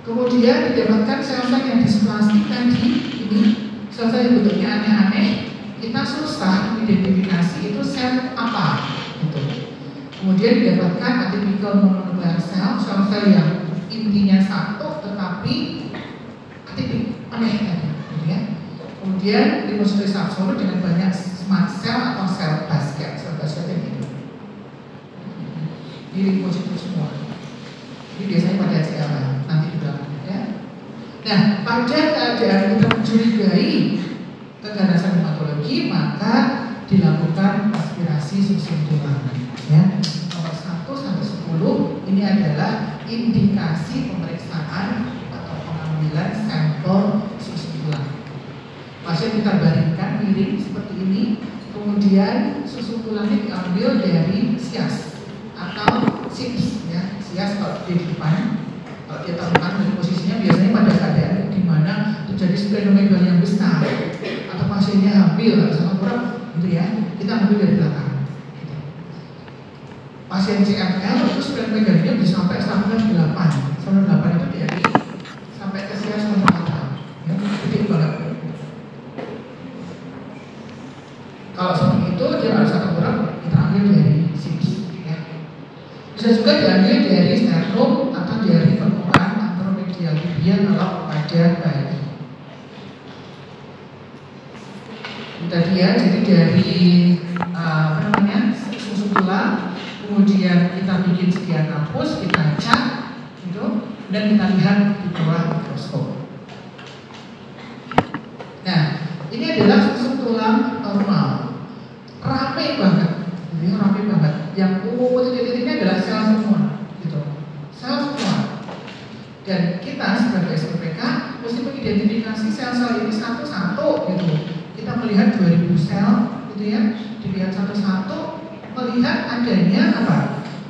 Kemudian didapatkan sel-sel yang displastik tadi, ini sel-sel yang bentuknya aneh-aneh. Kita susah identifikasi itu sel apa, gitu. Kemudian didapatkan atypical mononuklear cell, sel-sel yang intinya satu tetapi atipik, aneh tadi, gitu ya. Kemudian limfositosis absolut dengan banyak smart cell atau sel basket yang ini. Ini limfositus semua. Ini biasanya pada CLA, nanti di belakang, ya. Nah, pada keadaan kita mencurigai keganasan hematologi, maka dilakukan aspirasi sumsum tulang. Ya, nomor 1 sampai 10 ini adalah indikasi pemeriksaan atau pengambilan sampel pasien kita baringkan miring seperti ini, kemudian susu tulangnya diambil dari sias atau sips ya. Sias kalau di depan, kalau dia terbang dari posisinya biasanya pada keadaan di mana terjadi splenomegaly yang besar atau pasiennya hamil sama kurang gitu ya, kita ambil dari belakang. Pasien CML itu splenomegaly bisa sampai standar 8. Standar 8 itu dari sampai ke sias mata, ya, gede banget. Kalau seperti itu dia harus satu kurang, kita ambil dari sips. Ya. Bisa juga diambil dari sternum atau dari permukaan anteromedial tibia kalau pada bayi. Tadi ya, jadi dari susu tulang, kemudian kita bikin sekian kampus, kita cat, gitu, dan kita lihat di bawah mikroskop. Nah, ini adalah susu tulang normal, rame banget, ini rame banget. Yang titik-titiknya adalah sel semua, gitu, sel semua. Dan kita sebagai SPPK mesti mengidentifikasi sel-sel ini satu-satu, gitu. Kita melihat 2000 sel, gitu ya, dilihat satu-satu, melihat adanya apa?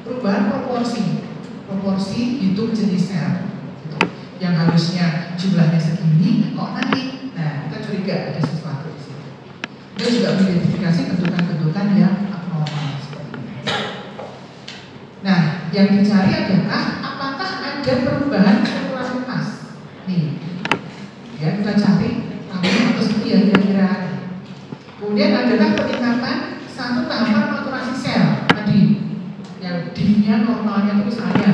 Perubahan proporsi hidup jenis sel, gitu. Yang harusnya jumlahnya segini, kok naik? Nah, kita curiga ada sesuatu di situ. Kita juga mengidentifikasi bentukan-bentukan yang abnormal seperti ini. Nah, yang dicari adalah apakah ada perubahan popularitas. Nih, ya kita cari atau sekian kira-kira. Kemudian adalah peningkatan satu tahapan maturasi sel tadi, yang div-nya normalnya itu misalnya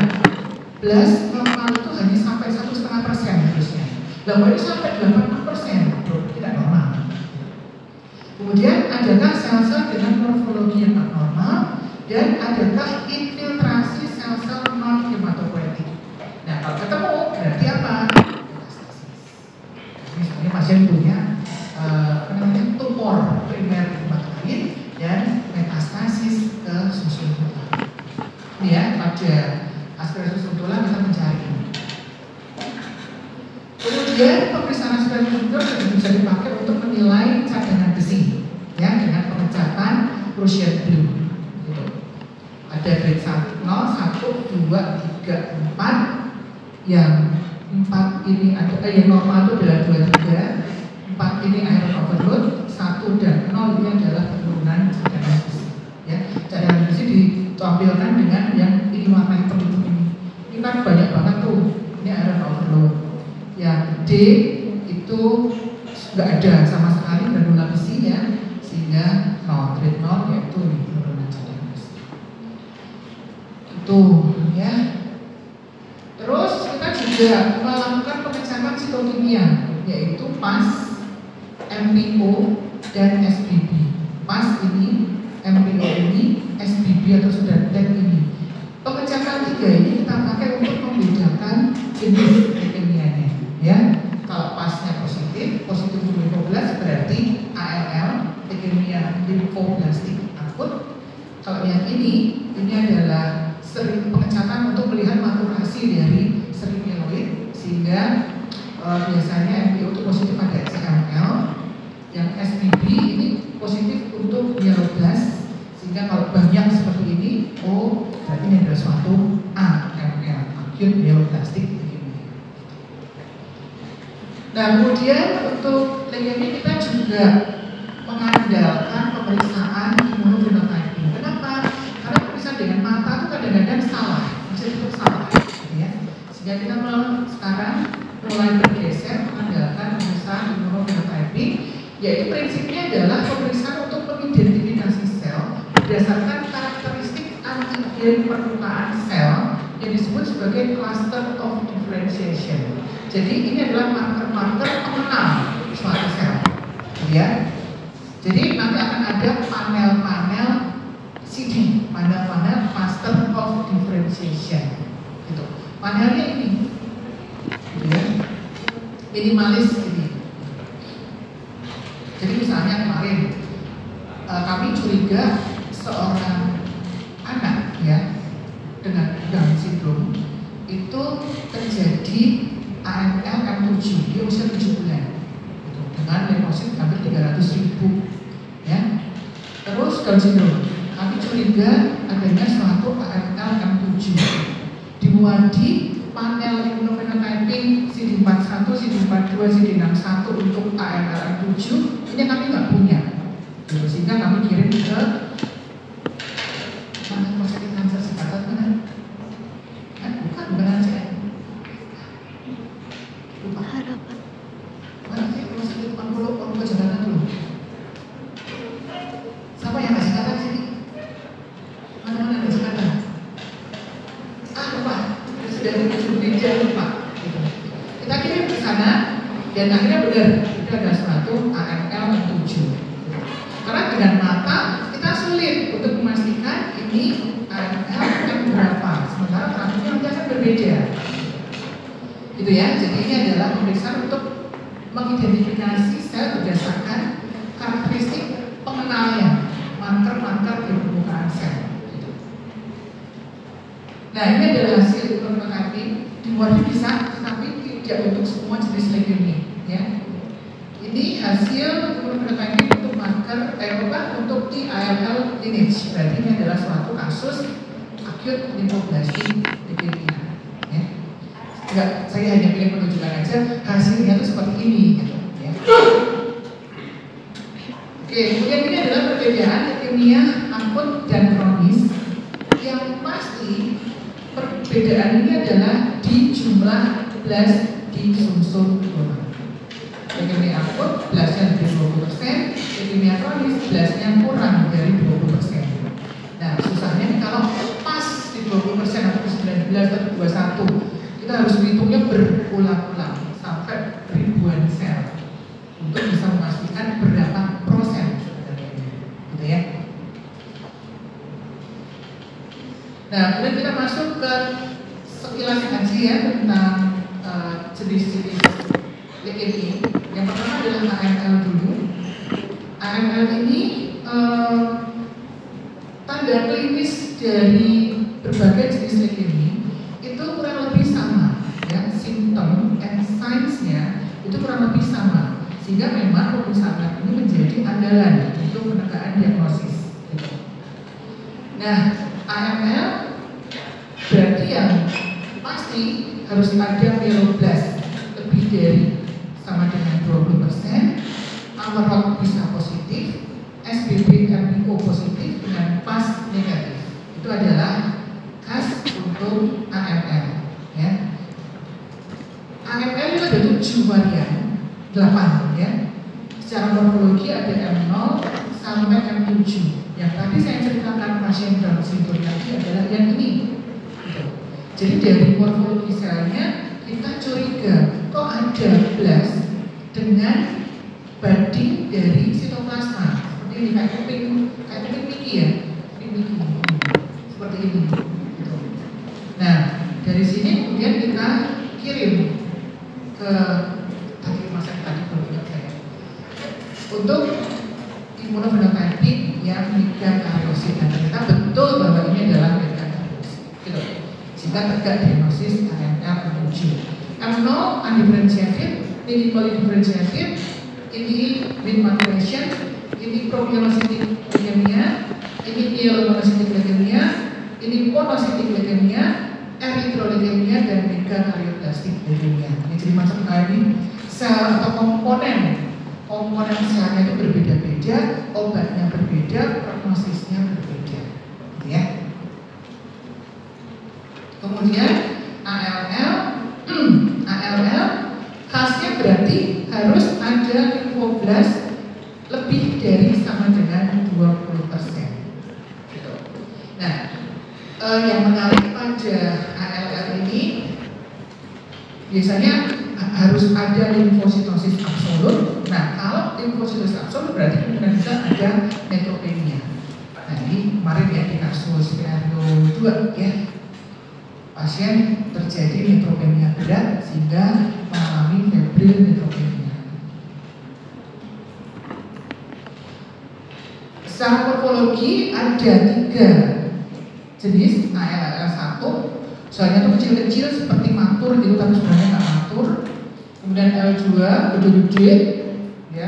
plus normal itu hanya sampai 1,5% harusnya. Lalu ini sampai 80%, tidak normal. Kemudian adakah sel-sel dengan morfologi yang abnormal dan adakah infiltrasi sel-sel non hematopoietik. Nah, kalau ketemu berarti apa? Metastasis. Misalnya pasien punya tumor primer hematopoietik dan metastasis ke susun tulang. Ini ya, pada aspirasi susun tulang kita mencari ini. Kemudian pemeriksaan aspirasi susun tulang juga bisa dipakai untuk menilai cadangan besi, ya, dengan pengecatan Prussian blue. Gitu. Ada grade 1, 2, 3, 4. Yang 4 ini ada, yang normal itu adalah 2, 3. 4 ini iron overload, 1 dan 0 ini adalah penurunan cadangan besi. Ya, cadangan besi ditampilkan dengan yang ini warna hitam ini. Ini kan banyak banget tuh. Ini iron overload. Yang D itu nggak ada sama sekali granula besinya, sehingga 0, grade 0 yaitu penurunan cadangan besi. Itu ya. Terus kita juga melakukan pengecekan sitokimia, yaitu PAS, MPO dan SBB. PAS ini, MPO ini, SBB atau sudah dead ini. Pengecekan 3 ini kita pakai untuk membedakan jenis leukemianya. Ya, kalau PAS-nya positif limfoblas berarti ALL, leukemia limfoblastik akut. Kalau yang ini adalah pengecatan untuk melihat maturasi dari seri mieloid, sehingga biasanya MPO itu positif pada CML. Yang SBB ini positif untuk mieloblas, sehingga kalau banyak seperti ini, oh berarti ini adalah suatu AML, acute myelodysplastic leukemia. Nah, kemudian untuk leukemia kita juga mengandalkan pemeriksaan immunofenotyping. Kenapa? Karena pemeriksaan dengan mata itu kadang-kadang salah, bisa cukup salah, gitu ya. Sehingga kita sekarang mulai bergeser mengandalkan pemeriksaan immunofenotyping, yaitu prinsipnya adalah pemeriksaan untuk mengidentifikasi sel berdasarkan karakteristik antigen permukaan sel yang disebut sebagai cluster of differentiation. Jadi ini adalah marker-marker pengenal suatu sel, ya. Jadi nanti akan ada panel-panel CD, panel-panel cluster of differentiation. Gitu. Panelnya ini, gitu ya. Minimalis ini. Jadi misalnya kemarin kami curiga seorang anak ya dengan Down syndrome itu terjadi AML M7 di usia 7 bulan. Gitu. Dan dengan leukosit hampir 300.000 ya. Terus Down syndrome, kami curiga adanya suatu AML M7 dimuati panel immunofenotyping CD41, CD42, CD61 untuk AML M7 ini kami nggak punya, sehingga kami kirim ke mana rumah sakit kanker sepakat mana? Bukan saya. Lupa. Harapan. Mana sih rumah sakit 40 orang ke Jakarta dulu? Siapa yang kasih kata sini? Mana di Jakarta? Lupa. Sudah lupa. Gitu. Kita kirim ke sana dan akhirnya benar itu ada suatu AML 7. Karena dengan mata kita sulit untuk memastikan ini AML yang berapa, sementara terapinya nanti akan berbeda. Gitu ya. Jadi ini adalah pemeriksaan untuk mengidentifikasi sel berdasarkan karakteristik pengenalnya, marker-marker di permukaan sel. Gitu. Nah ini adalah hasil immunotherapy dimuati bisa, tetapi tidak untuk semua jenis leukemia. Ya. Ini hasil immunotherapy untuk marker untuk di AML lineage. Berarti ini adalah suatu kasus acute lymphoblastic leukemia. Ya. Enggak, saya hanya pilih menunjukkan aja hasilnya itu seperti ini. Gitu, ya. Oke, kemudian ini adalah perbedaan leukemia akut dan kronis. Yang pasti perbedaan ini adalah di jumlah blast di sumsum donor. Leukemia akut blastnya lebih 20%, leukemia kronis blastnya kurang dari 20%. Nah, susahnya nih kalau pas di 20% atau 19 atau 21, kita harus menghitungnya berulang-ulang sampai ribuan sel untuk bisa memastikan berapa persen sebenarnya, gitu ya. Nah, kemudian kita masuk ke sekilas aja ya tentang jenis-jenis leukemia. Yang pertama adalah AML dulu. AML ini tanda klinis dari berbagai jenis leukemia itu kurang lebih sama, ya, simptom and signs-nya itu kurang lebih sama, sehingga memang pemeriksaan ini menjadi andalan untuk penegakan diagnosis. Gitu. Nah, AML berarti yang pasti harus ada myeloblas lebih dari sama dengan 20%, AMR bisa positif, SBB MPO positif dengan PAS negatif. Itu adalah khas untuk AML. Ya. AML itu ada 7 varian, 8 ya. Secara morfologi ada M0 sampai M7. Yang tadi saya ceritakan pasien Down syndrome tadi adalah yang ini. Gitu. Jadi dari morfologi selnya kita curiga kok ada blast dengan body dari sitoplasma seperti ini, kayak kuping Mickey ya, seperti ini. Gitu. Nah dari sini kemudian kita kirim ke tadi masa tadi saya untuk immunofenotyping yang megakaryosit, dan ternyata betul bahwa ini adalah megakaryosit. Gitu. Sehingga tegak diagnosis AML M7. M0 undifferentiated, minimally differentiated, ini with maturation, ini promyelocytic leukemia, ini myelomonocytic leukemia, ini monocytic leukemia, erythroleukemia, dan megakaryocytic leukemia. Ini jadi macam ini sel atau komponen selnya itu berbeda-beda, obatnya berbeda, prognosisnya berbeda, ya. Kemudian ALL khasnya berarti harus ada lymphoblas lebih dari sama dengan 20%. Gitu. Nah, yang menarik pada ALL ini biasanya harus ada limfositosis absolut. Nah, kalau limfositosis absolut berarti kemungkinan bisa ada neutropenia. Nah, ini kemarin ya di kasus skenario 2 ya, pasien terjadi neutropenia berat sehingga mengalami febrile neutropenia. Secara morfologi ada 3 jenis ALL1. Soalnya itu kecil-kecil seperti matur gitu, tapi sebenarnya nggak matur. Kemudian L2 gede-gede, ya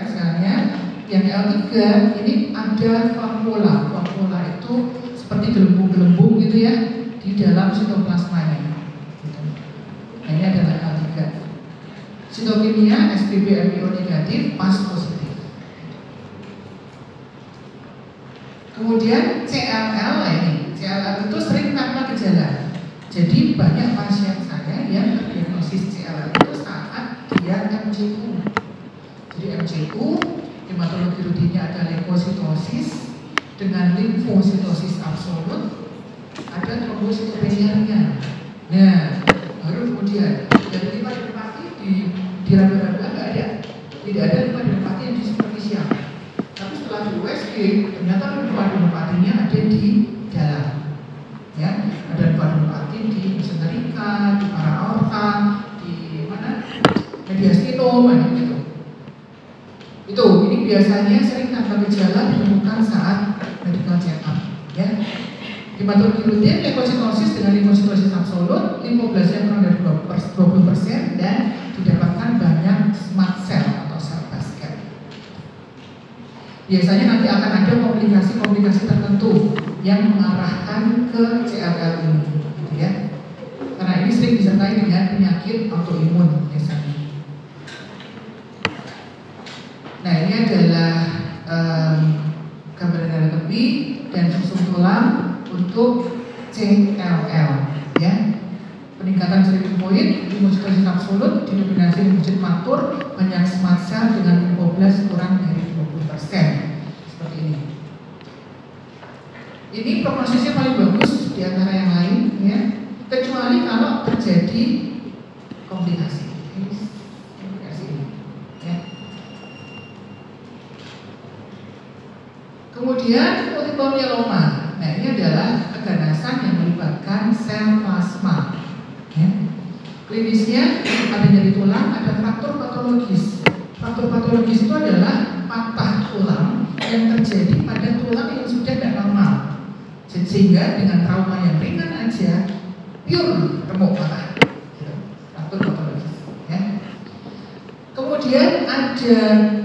yang L3 ini ada vakuola. Vakuola itu seperti gelembung-gelembung gitu ya di dalam sitoplasmanya. Gitu. Nah, ini adalah L3. Sitokimia SPB-MIO negatif, PAS positif. Kemudian CLL, ini CLL itu sering tanpa gejala. Jadi banyak pasien saya yang terdiagnosis CLL itu saat dia MCU. Jadi MCU, hematologi rutinnya ada leukositosis dengan limfositosis absolut, ada trombositopenianya. Nah, baru kemudian dari limfadenopati di raba-raba nggak ada, tidak ada limfadenopati yang di superficial. Tapi setelah di USG ternyata limfadenopatinya ada di dalam. Ya, ada limfadenopati di mesenterika, di para-aorta, di mana mediastinum, gitu. Itu ini biasanya sering tanpa gejala ditemukan saat medical check up. Ya, hematologi rutin, leukositosis dengan limfositosis absolut, limfoblasnya kurang dari 20% dan didapatkan banyak smart cell atau sel basket. Biasanya nanti akan ada komplikasi-komplikasi tertentu yang mengarahkan ke CLL ini, gitu ya. Karena ini sering disertai dengan penyakit autoimun biasanya. Nah, ini adalah gambaran darah tepi dan sumsum tulang untuk CLL, ya. Peningkatan limfoid, limfositosis absolut, didominasi limfosit matur, banyak smart cell dengan limfoblas kurang dari 20%. Seperti ini. Ini prognosisnya paling bagus di antara yang lain, ya. Kecuali kalau terjadi komplikasi. Komplikasi ini, ya. Kemudian multiple myeloma. Nah, ini adalah keganasan yang melibatkan sel plasma. Ya. Klinisnya ada nyeri tulang, ada fraktur patologis. Fraktur patologis itu adalah patah tulang yang terjadi pada tulang yang sudah tidak normal. Sehingga dengan trauma yang ringan aja, pure remuk patah. Fraktur patologis. Ya. Kemudian ada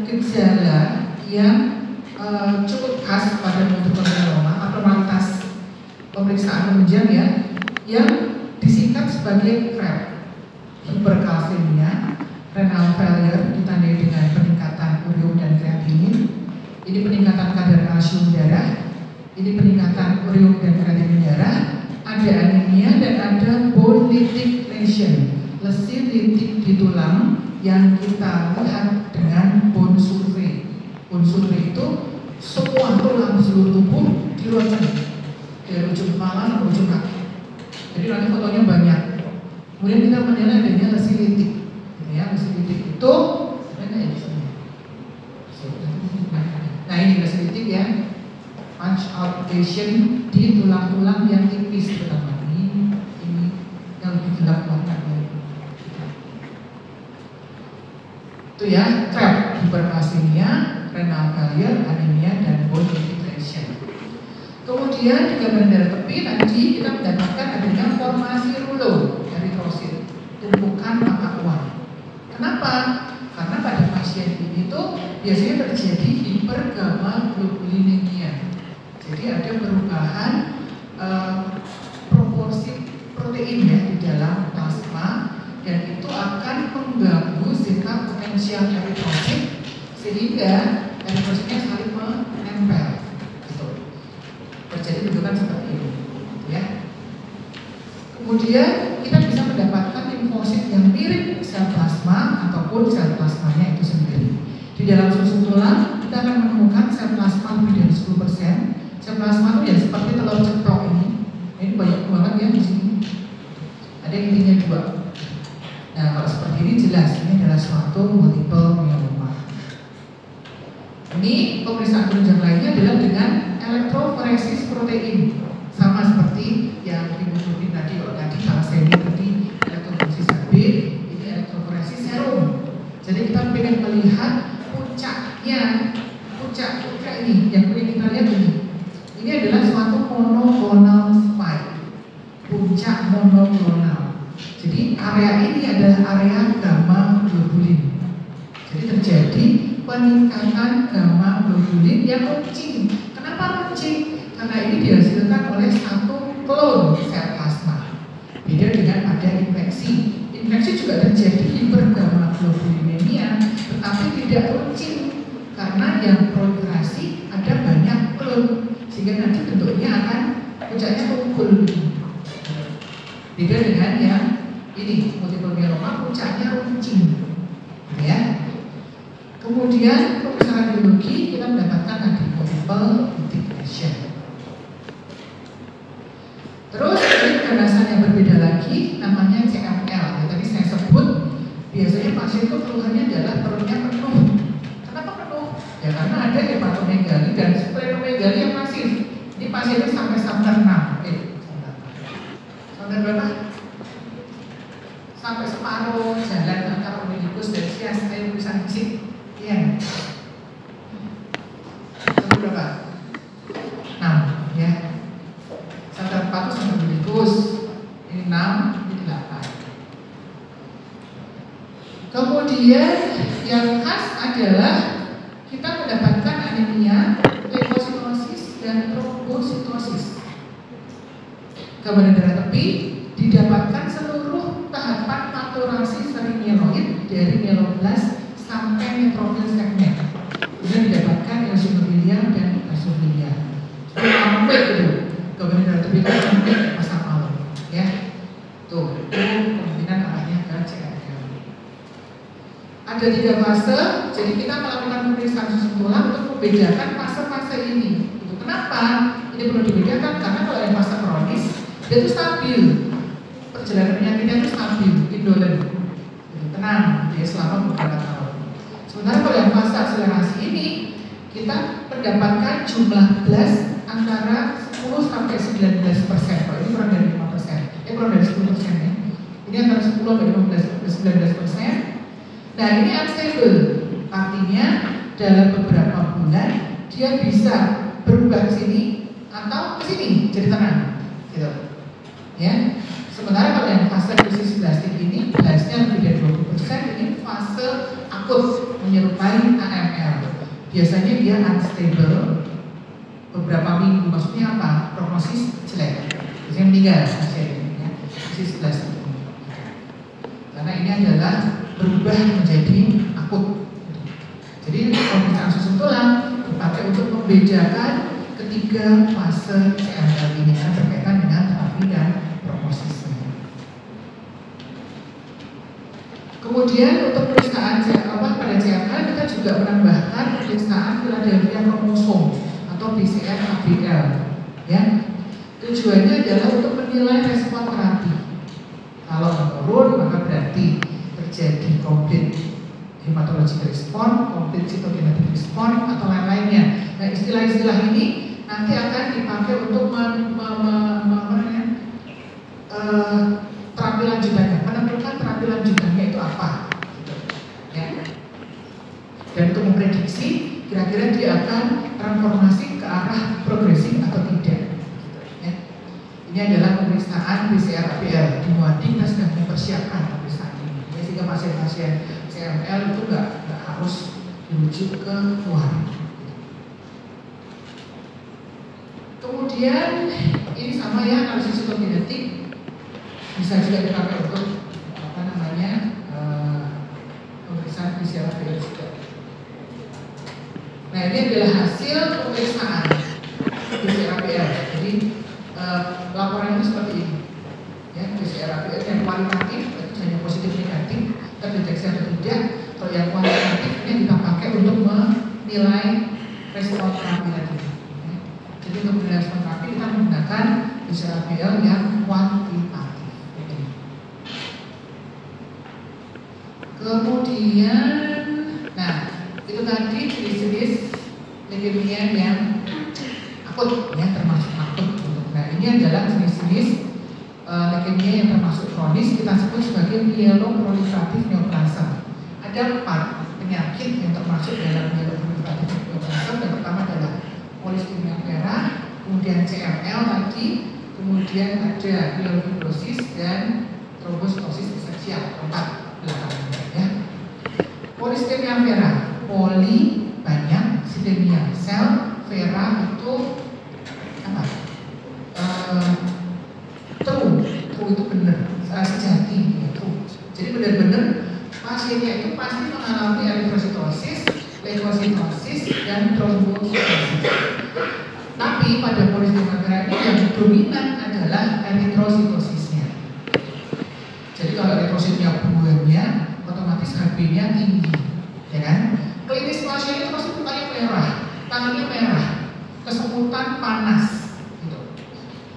gejala yang cukup khas pada multiple myeloma, abnormalitas pemeriksaan penunjang ya, yang disingkat sebagai CRAB, hiperkalsemia, renal failure ditandai dengan peningkatan urium dan kreatinin, ini peningkatan kadar kalsium darah, ini peningkatan urium dan kreatinin darah, ada anemia dan ada bone lytic lesion, lesi litik di tulang yang kita lihat dengan bone survey. Bone survey itu semua tulang di seluruh tubuh dironsen dari ujung kepala sampai ujung kaki. Jadi nanti fotonya banyak. Kemudian kita menilai adanya lesi litik. Ya, lesi litik itu mana ya di sini? Nah, ini lesi litik ya. Punch out lesion di tulang-tulang yang tipis terutama ini yang lebih gelap warnanya. Itu ya, CRAB, hiperkalsemia, renal failure, anemia, dan bone lytic lesion. Kemudian di gambaran darah tepi tadi kita mendapatkan adanya formasi rulo eritrosit, tumpukan mata uang. Kenapa? Karena pada pasien ini tuh biasanya terjadi hipergamma-globulinemia. Jadi ada perubahan proporsi protein ya di dalam plasma dan itu akan mengganggu zeta potensial eritrosit sehingga eritrositnya saling menempel. Gitu. Terjadi bentukan seperti ini, ya. Kemudian kita bisa mendapatkan limfosit yang mirip sel plasma ataupun sel plasmanya itu sendiri. Di dalam sumsum tulang kita akan menemukan sel plasma lebih dari 10%. Sel plasma itu ya seperti telur ceplok ini. Ini banyak banget ya di sini. Ada yang intinya 2. Nah, kalau seperti ini jelas ini adalah suatu multiple myeloma. Ini pemeriksaan penunjang lainnya adalah dengan elektroforesis protein, sama seperti yang dibutuhin tadi. Kalau tadi thalassemia tadi elektroforesis AB, ini elektroforesis serum. Jadi kita ingin melihat puncak ini yang boleh kita lihat ini. Ini adalah suatu monoklonal spike, puncak monoklonal. Jadi area ini adalah area gamma globulin. Jadi terjadi peningkatan gamma yang runcing. Kenapa runcing? Karena ini dihasilkan oleh satu klon sel plasma. Beda dengan pada infeksi. Infeksi juga terjadi hipergamma-globulinemia, tetapi tidak runcing karena yang proliferasi ada banyak klon, sehingga nanti bentuknya akan puncaknya kumpul. Beda dengan yang ini multiple myeloma, puncaknya runcing, ya. Kemudian pemeriksaan biologi kita mendapatkan tadi multiple integration. Terus ini penjelasan yang berbeda lagi, namanya CML. Ya, tadi saya sebut biasanya pasien itu keluhannya adalah perutnya penuh. Kenapa penuh? Ya karena ada hepatomegali dan splenomegali yang masif. Ini pasiennya sampai standar 6. Standar berapa? Sampai separuh jalan antara umbilikus dan sias. Saya tulisan fisik. Iya. Sampai berapa? 6, ya. Standar 4 itu sampai umbilikus. Ini 6, ini 8. Kemudian yang khas adalah kita mendapatkan anemia, leukositosis dan trombositosis. Gambaran darah tepi didapatkan seluruh tahapan maturasi seri mieloid dari mieloblas sampai neutrofil segmen. Kemudian didapatkan eosinofilia dan basofilia. Sampai itu gambaran darah tepi itu sampai masa malam, ya. Tuh, itu kemungkinan arahnya ke CML. Ada 3 fase, jadi kita melakukan pemeriksaan susun tulang untuk membedakan fase-fase ini. Kenapa? Ini perlu dibedakan karena kalau yang fase kronis dia itu stabil, perjalanan penyakitnya itu stabil, indolent, tenang, dia selama beberapa tahun. Sementara kalau yang fase akselerasi ini kita mendapatkan jumlah blast antara 10 sampai 19%. Kalau ini kurang dari 5%, kurang dari 10% ya. Ini antara 10 sampai 19%. Nah ini unstable, artinya dalam beberapa bulan dia bisa berubah ke sini atau ke sini jadi tenang, gitu. Ya. Sementara kalau yang fase krisis blastik ini blastnya lebih dari 20%, ini fase akut menyerupai AML. Biasanya dia unstable beberapa minggu, maksudnya apa? Prognosis jelek, biasanya meninggal pasien ini, ya. Krisis blastik. Karena ini adalah berubah menjadi akut. Jadi pemeriksaan susun tulang dipakai untuk membedakan ketiga fase CML ini yang berkaitan dengan terapi dan prognosisnya. Kemudian untuk pemeriksaan pada CML kita juga menambahkan pemeriksaan Philadelphia kromosom atau BCR-ABL. Ya, tujuannya adalah untuk menilai respon terapi. Kalau menurun maka berarti terjadi komplit hematologic respon, komplit cytogenetic respon atau lain-lainnya. Nah istilah-istilah ini nanti akan dipakai untuk terapi lanjutannya, menentukan terapi lanjutannya itu apa, gitu. Ya. Dan untuk memprediksi kira-kira dia akan transformasi ke arah progresif atau tidak. Ya. Ini adalah pemeriksaan BCR-ABL di Muad'Dib, kita sedang mempersiapkan pemeriksaan ini. Ya, sehingga pasien-pasien CML itu nggak harus dirujuk ke luar. Kemudian ini sama ya, analisis cytogenetik bisa juga dipakai untuk pemeriksaan BCR-ABL juga. Nah ini adalah hasil pemeriksaan BCR-ABL. Jadi laporan itu seperti ini. Ya, BCR-ABL yang kualitatif itu hanya positif negatif, terdeteksi atau tidak. Kalau yang kuantitatif ini kita pakai untuk menilai respon terapi tadi. Ya. Jadi untuk menilai respon terapi kita menggunakan BCR-ABL yang kuantitatif. Kemudian, nah itu tadi jenis-jenis leukemia yang akut, ya termasuk akut. Nah ini adalah jenis-jenis leukemia yang termasuk kronis, kita sebut sebagai myeloproliferatif neoplasm. Ada 4 penyakit yang termasuk dalam myeloproliferatif neoplasm. Yang pertama adalah polistemia vera, kemudian CML tadi, kemudian ada myelofibrosis dan trombositosis esensial. 4 belakangnya, ya. Polistemia vera, poli banyak, polisipidemia. Sel Vera itu apa? True itu benar, sejati ya, true. Jadi benar-benar pasiennya itu pasti mengalami eritrositosis, leukositosis, dan trombositosis. Tapi pada polisipidemia Vera ini yang dominan adalah eritrositosisnya. Jadi kalau eritrositnya banyak, otomatis HB-nya tinggi, ya kan? Klinis pasien itu pasti mukanya merah, tangannya merah, kesemutan panas.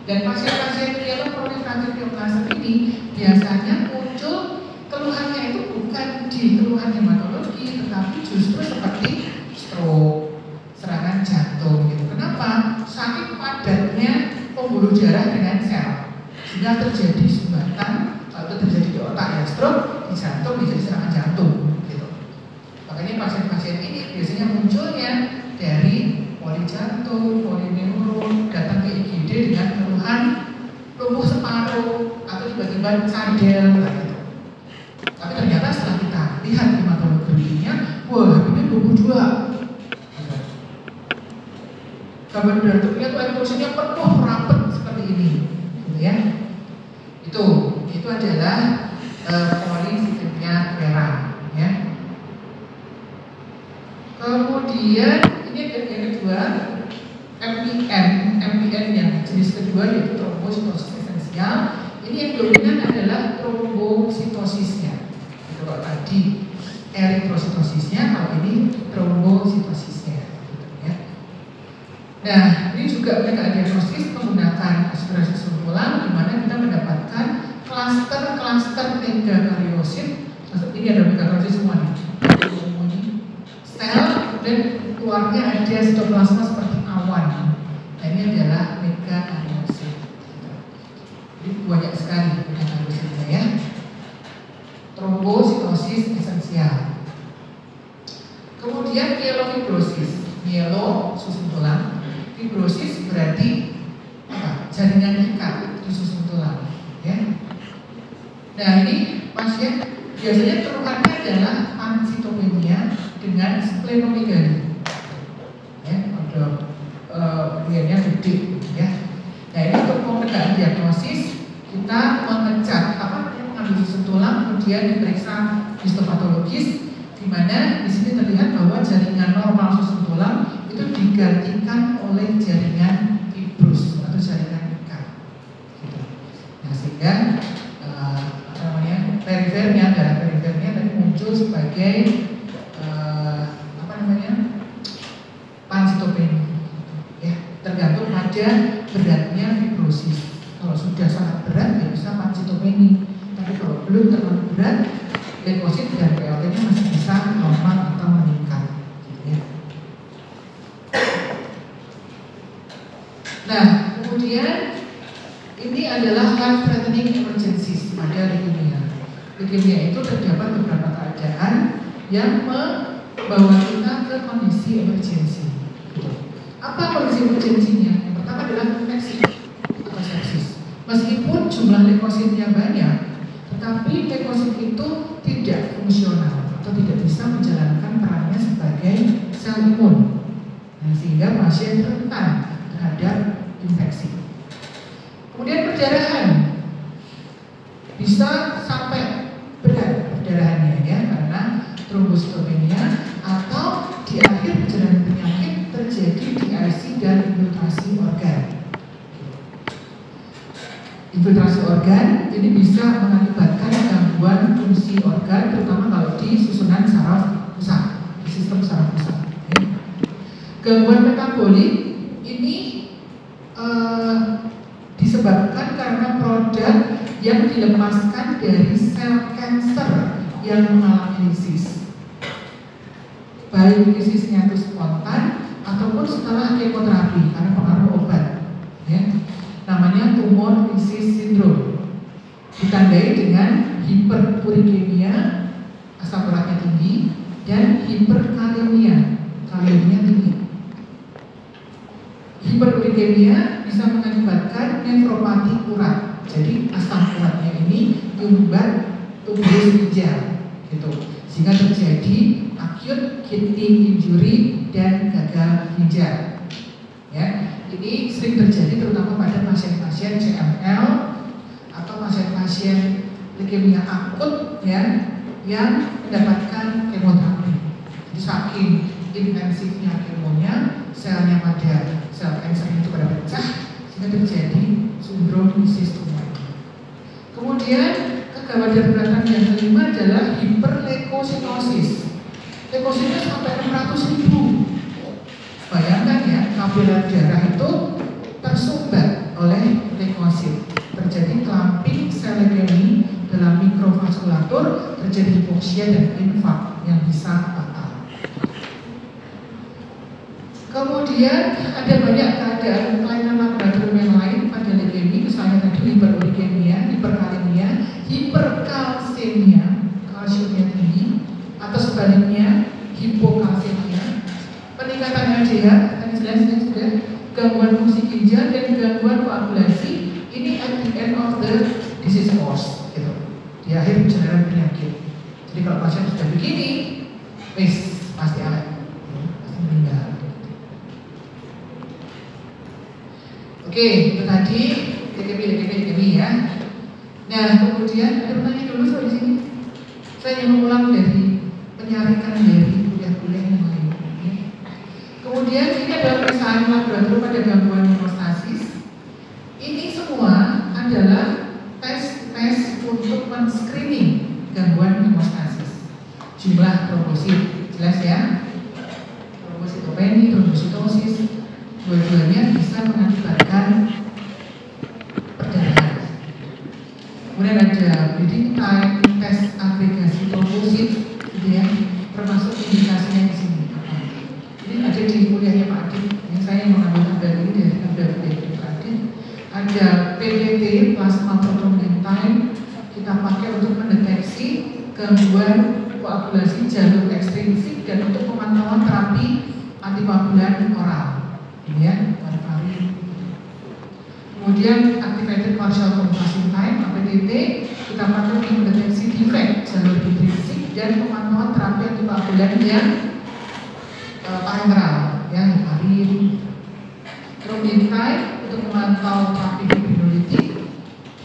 Dan pasien-pasien myeloproliferatif neoplasm ini biasanya muncul keluhannya itu bukan di keluhan hematologi, tetapi justru seperti stroke, serangan jantung gitu. Kenapa? Saking padatnya pembuluh darah dengan sel, sehingga terjadi sumbatan. Kalau itu terjadi di otak ya stroke, di jantung menjadi serangan jantung gitu. Makanya pasien-pasien ini biasanya munculnya dari polijantung, polineuron, datang ke IGD dengan keluhan lumpuh separuh atau tiba-tiba cadel gitu. Tapi ternyata setelah kita lihat hematologinya, wah ini 22. Gambar bentuknya tuh eritrositnya penuh rapet seperti ini, gitu ya. Itu adalah polisipidemia Vera, ya. Kemudian ini yang kedua, MPN yang jenis kedua yaitu trombositosis esensial. Ini yang dominan adalah trombositosisnya. Kalau tadi eritrositosisnya, kalau ini trombositosisnya. Gitu ya. Nah, ini juga mereka diagnosis menggunakan aspirasi tulang, di mana kita mendapatkan klaster-klaster megakariosit. Ini ada megakariosit semua nih. Sel dan keluarnya ada sitoplasma seperti awan. Nah, ini adalah megakariosit. Jadi banyak sekali megakariosidnya ya. Trombositosis esensial. Kemudian myelofibrosis. Myelo susun tulang. Fibrosis berarti apa? Jaringan ikat di susun tulang. Ya. Nah, ini pasien biasanya keluhannya adalah pansitopenia dengan splenomegaly. Ya, ada bagiannya gede, ya. Nah, ini untuk pemeriksaan diagnosis kita mengecat mengambil susun tulang, kemudian diperiksa histopatologis, di mana di sini terlihat bahwa jaringan normal susun tulang itu digantikan oleh jaringan fibrus atau jaringan ikat. Gitu. Nah, sehingga perifernya, darah perifernya tadi muncul sebagai pansitopenia, ya, tergantung pada beratnya fibrosis. Kalau sudah sangat berat ya bisa pansitopenia, tapi kalau belum terlalu berat, leukosit dan PLT-nya masih bisa normal atau meningkat, gitu ya. Nah, kemudian ini adalah life-threatening emergencies pada leukemia. Leukemia itu terdapat beberapa keadaan yang membawa kita ke kondisi emergency. Apa kondisi emergensinya? Yang pertama adalah infeksi atau sepsis. Meskipun jumlah leukositnya banyak, tetapi leukosit itu tidak fungsional atau tidak bisa menjalankan perannya sebagai sel imun. Nah, sehingga pasien rentan terhadap infeksi. Kemudian perdarahan bisa sampai berat perdarahannya ya, karena trombositopenia atau di akhir perjalanan penyakit terjadi DIC dan infiltrasi organ. Infiltrasi organ ini bisa mengakibatkan gangguan fungsi organ, terutama kalau di susunan saraf pusat, di sistem saraf pusat. Gangguan metabolik ini disebabkan karena produk yang dilepaskan dari sel kanker yang mengalami lisis. Baik lisisnya itu spontan ataupun setelah kemoterapi karena pengaruh obat, ya. Namanya tumor lisis sindrom. Ditandai dengan hiperurikemia, asam uratnya tinggi, dan hiperkalemia, kaleminya tinggi. Hiperurikemia bisa mengakibatkan nefropati urat. Jadi asam uratnya ini menyumbat tubuh ginjal, gitu. Sehingga terjadi acute kidney injury dan gagal ginjal. Ya, ini sering terjadi terutama pada pasien-pasien CML atau pasien-pasien leukemia akut ya, yang mendapatkan kemoterapi. Jadi saking intensifnya kemonya, selnya pada sel kanker itu pada pecah sehingga terjadi sindrom sistemik. Kemudian kegawat daruratan yang kelima adalah hiperleukositosis. Leukositnya sampai 600.000. Bayangkan ya, kapillary darah itu tersumbat oleh leukosit. Terjadi clumping sel leukemi dalam mikrovaskulatur, terjadi hipoksia dan infark yang bisa fatal. Kemudian ada banyak keadaan kelainan laboratorium yang lain pada leukemi, misalnya tadi hiperurikemia, hiperkalemia, hiperkalsemia, kalsiumnya tinggi, atau sebaliknya hipokalsemia, peningkatan LDH, tadi jelas sudah, gangguan fungsi ginjal dan gangguan koagulasi. Ini at the end of the disease course, gitu. Di akhir perjalanan penyakit. Jadi kalau pasien sudah begini, pasti awet, pasti meninggal. Oke, itu tadi leukemi ya. Nah, kemudian ada pertanyaan dulu soal di sini. Saya ingin mengulang dari penyaringan dari kuliah-kuliah yang lain. Kemudian ini adalah pemeriksaan laboratorium pada gangguan hemostasis. Ini semua adalah tes untuk men-screening gangguan hemostasis. Jumlah trombosit, jelas ya. Trombositopeni, trombositosis, dua-duanya bisa mengakibatkan perdarahan. Kemudian ada bleeding time, tes agregasi trombosit, gitu ya, termasuk indikasinya di sini. Ini ada di kuliahnya Pak Adit. Yang saya mengambil tabel ini dari tabel kuliah Pak Adit. Ada PDT, plasma prothrombin time, kita pakai untuk mendeteksi gangguan koagulasi jalur ekstrinsik dan untuk pemantauan terapi antikoagulan oral. Ini ya, warfarin. Kemudian activated partial conversion time (APTT) kita pakai untuk mendeteksi defect jalur intrinsik dan pemantauan terapi antikoagulan yang parenteral, ya, heparin. Trombin time untuk memantau terapi fibrinolitik.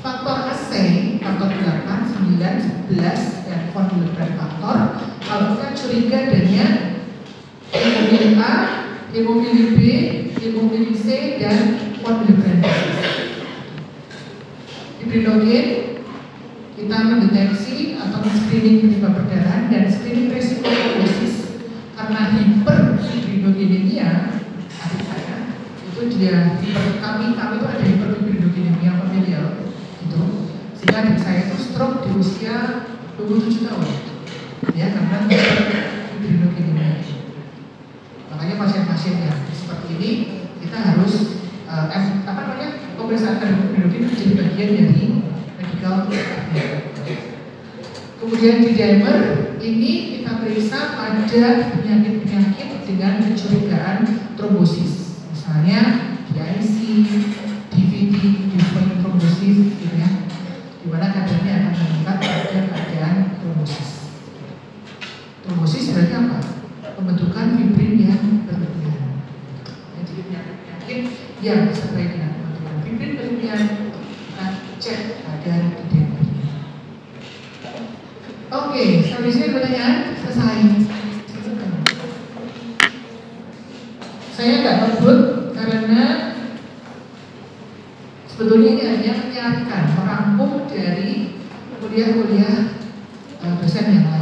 Faktor assay, faktor 8, 9, 11 dan convolution faktor. Kalau kita curiga adanya hemofili A, hemofili B, hemofili C dan convolution fibrinogen, kita mendeteksi atau screening penyebab perdarahan dan screening resiko trombosis karena hiperfibrinogenemia. Adik saya itu dia kami itu ada hiperfibrinogenemia familial itu, sehingga adik saya itu stroke di usia 27 tahun ya, karena hiperfibrinogenemia. Makanya pasien-pasien yang seperti ini kita harus pemeriksaan fibrinogen menjadi bagian dari medical care. Kemudian di dimer ini kita periksa pada penyakit-penyakit dengan kecurigaan trombosis, misalnya DIC, DVD, different trombosis, gitu ya, di mana kadarnya akan meningkat pada keadaan trombosis. Trombosis berarti apa? Pembentukan fibrin yang berlebihan. Jadi penyakit-penyakit yang disertai dengan pembentukan fibrin berlebihan kita cek pada dimer. Oke, sampai sini pertanyaan selesai. Saya nggak ngebut karena sebetulnya ini hanya menyarankan merangkum dari kuliah-kuliah dosen yang lain.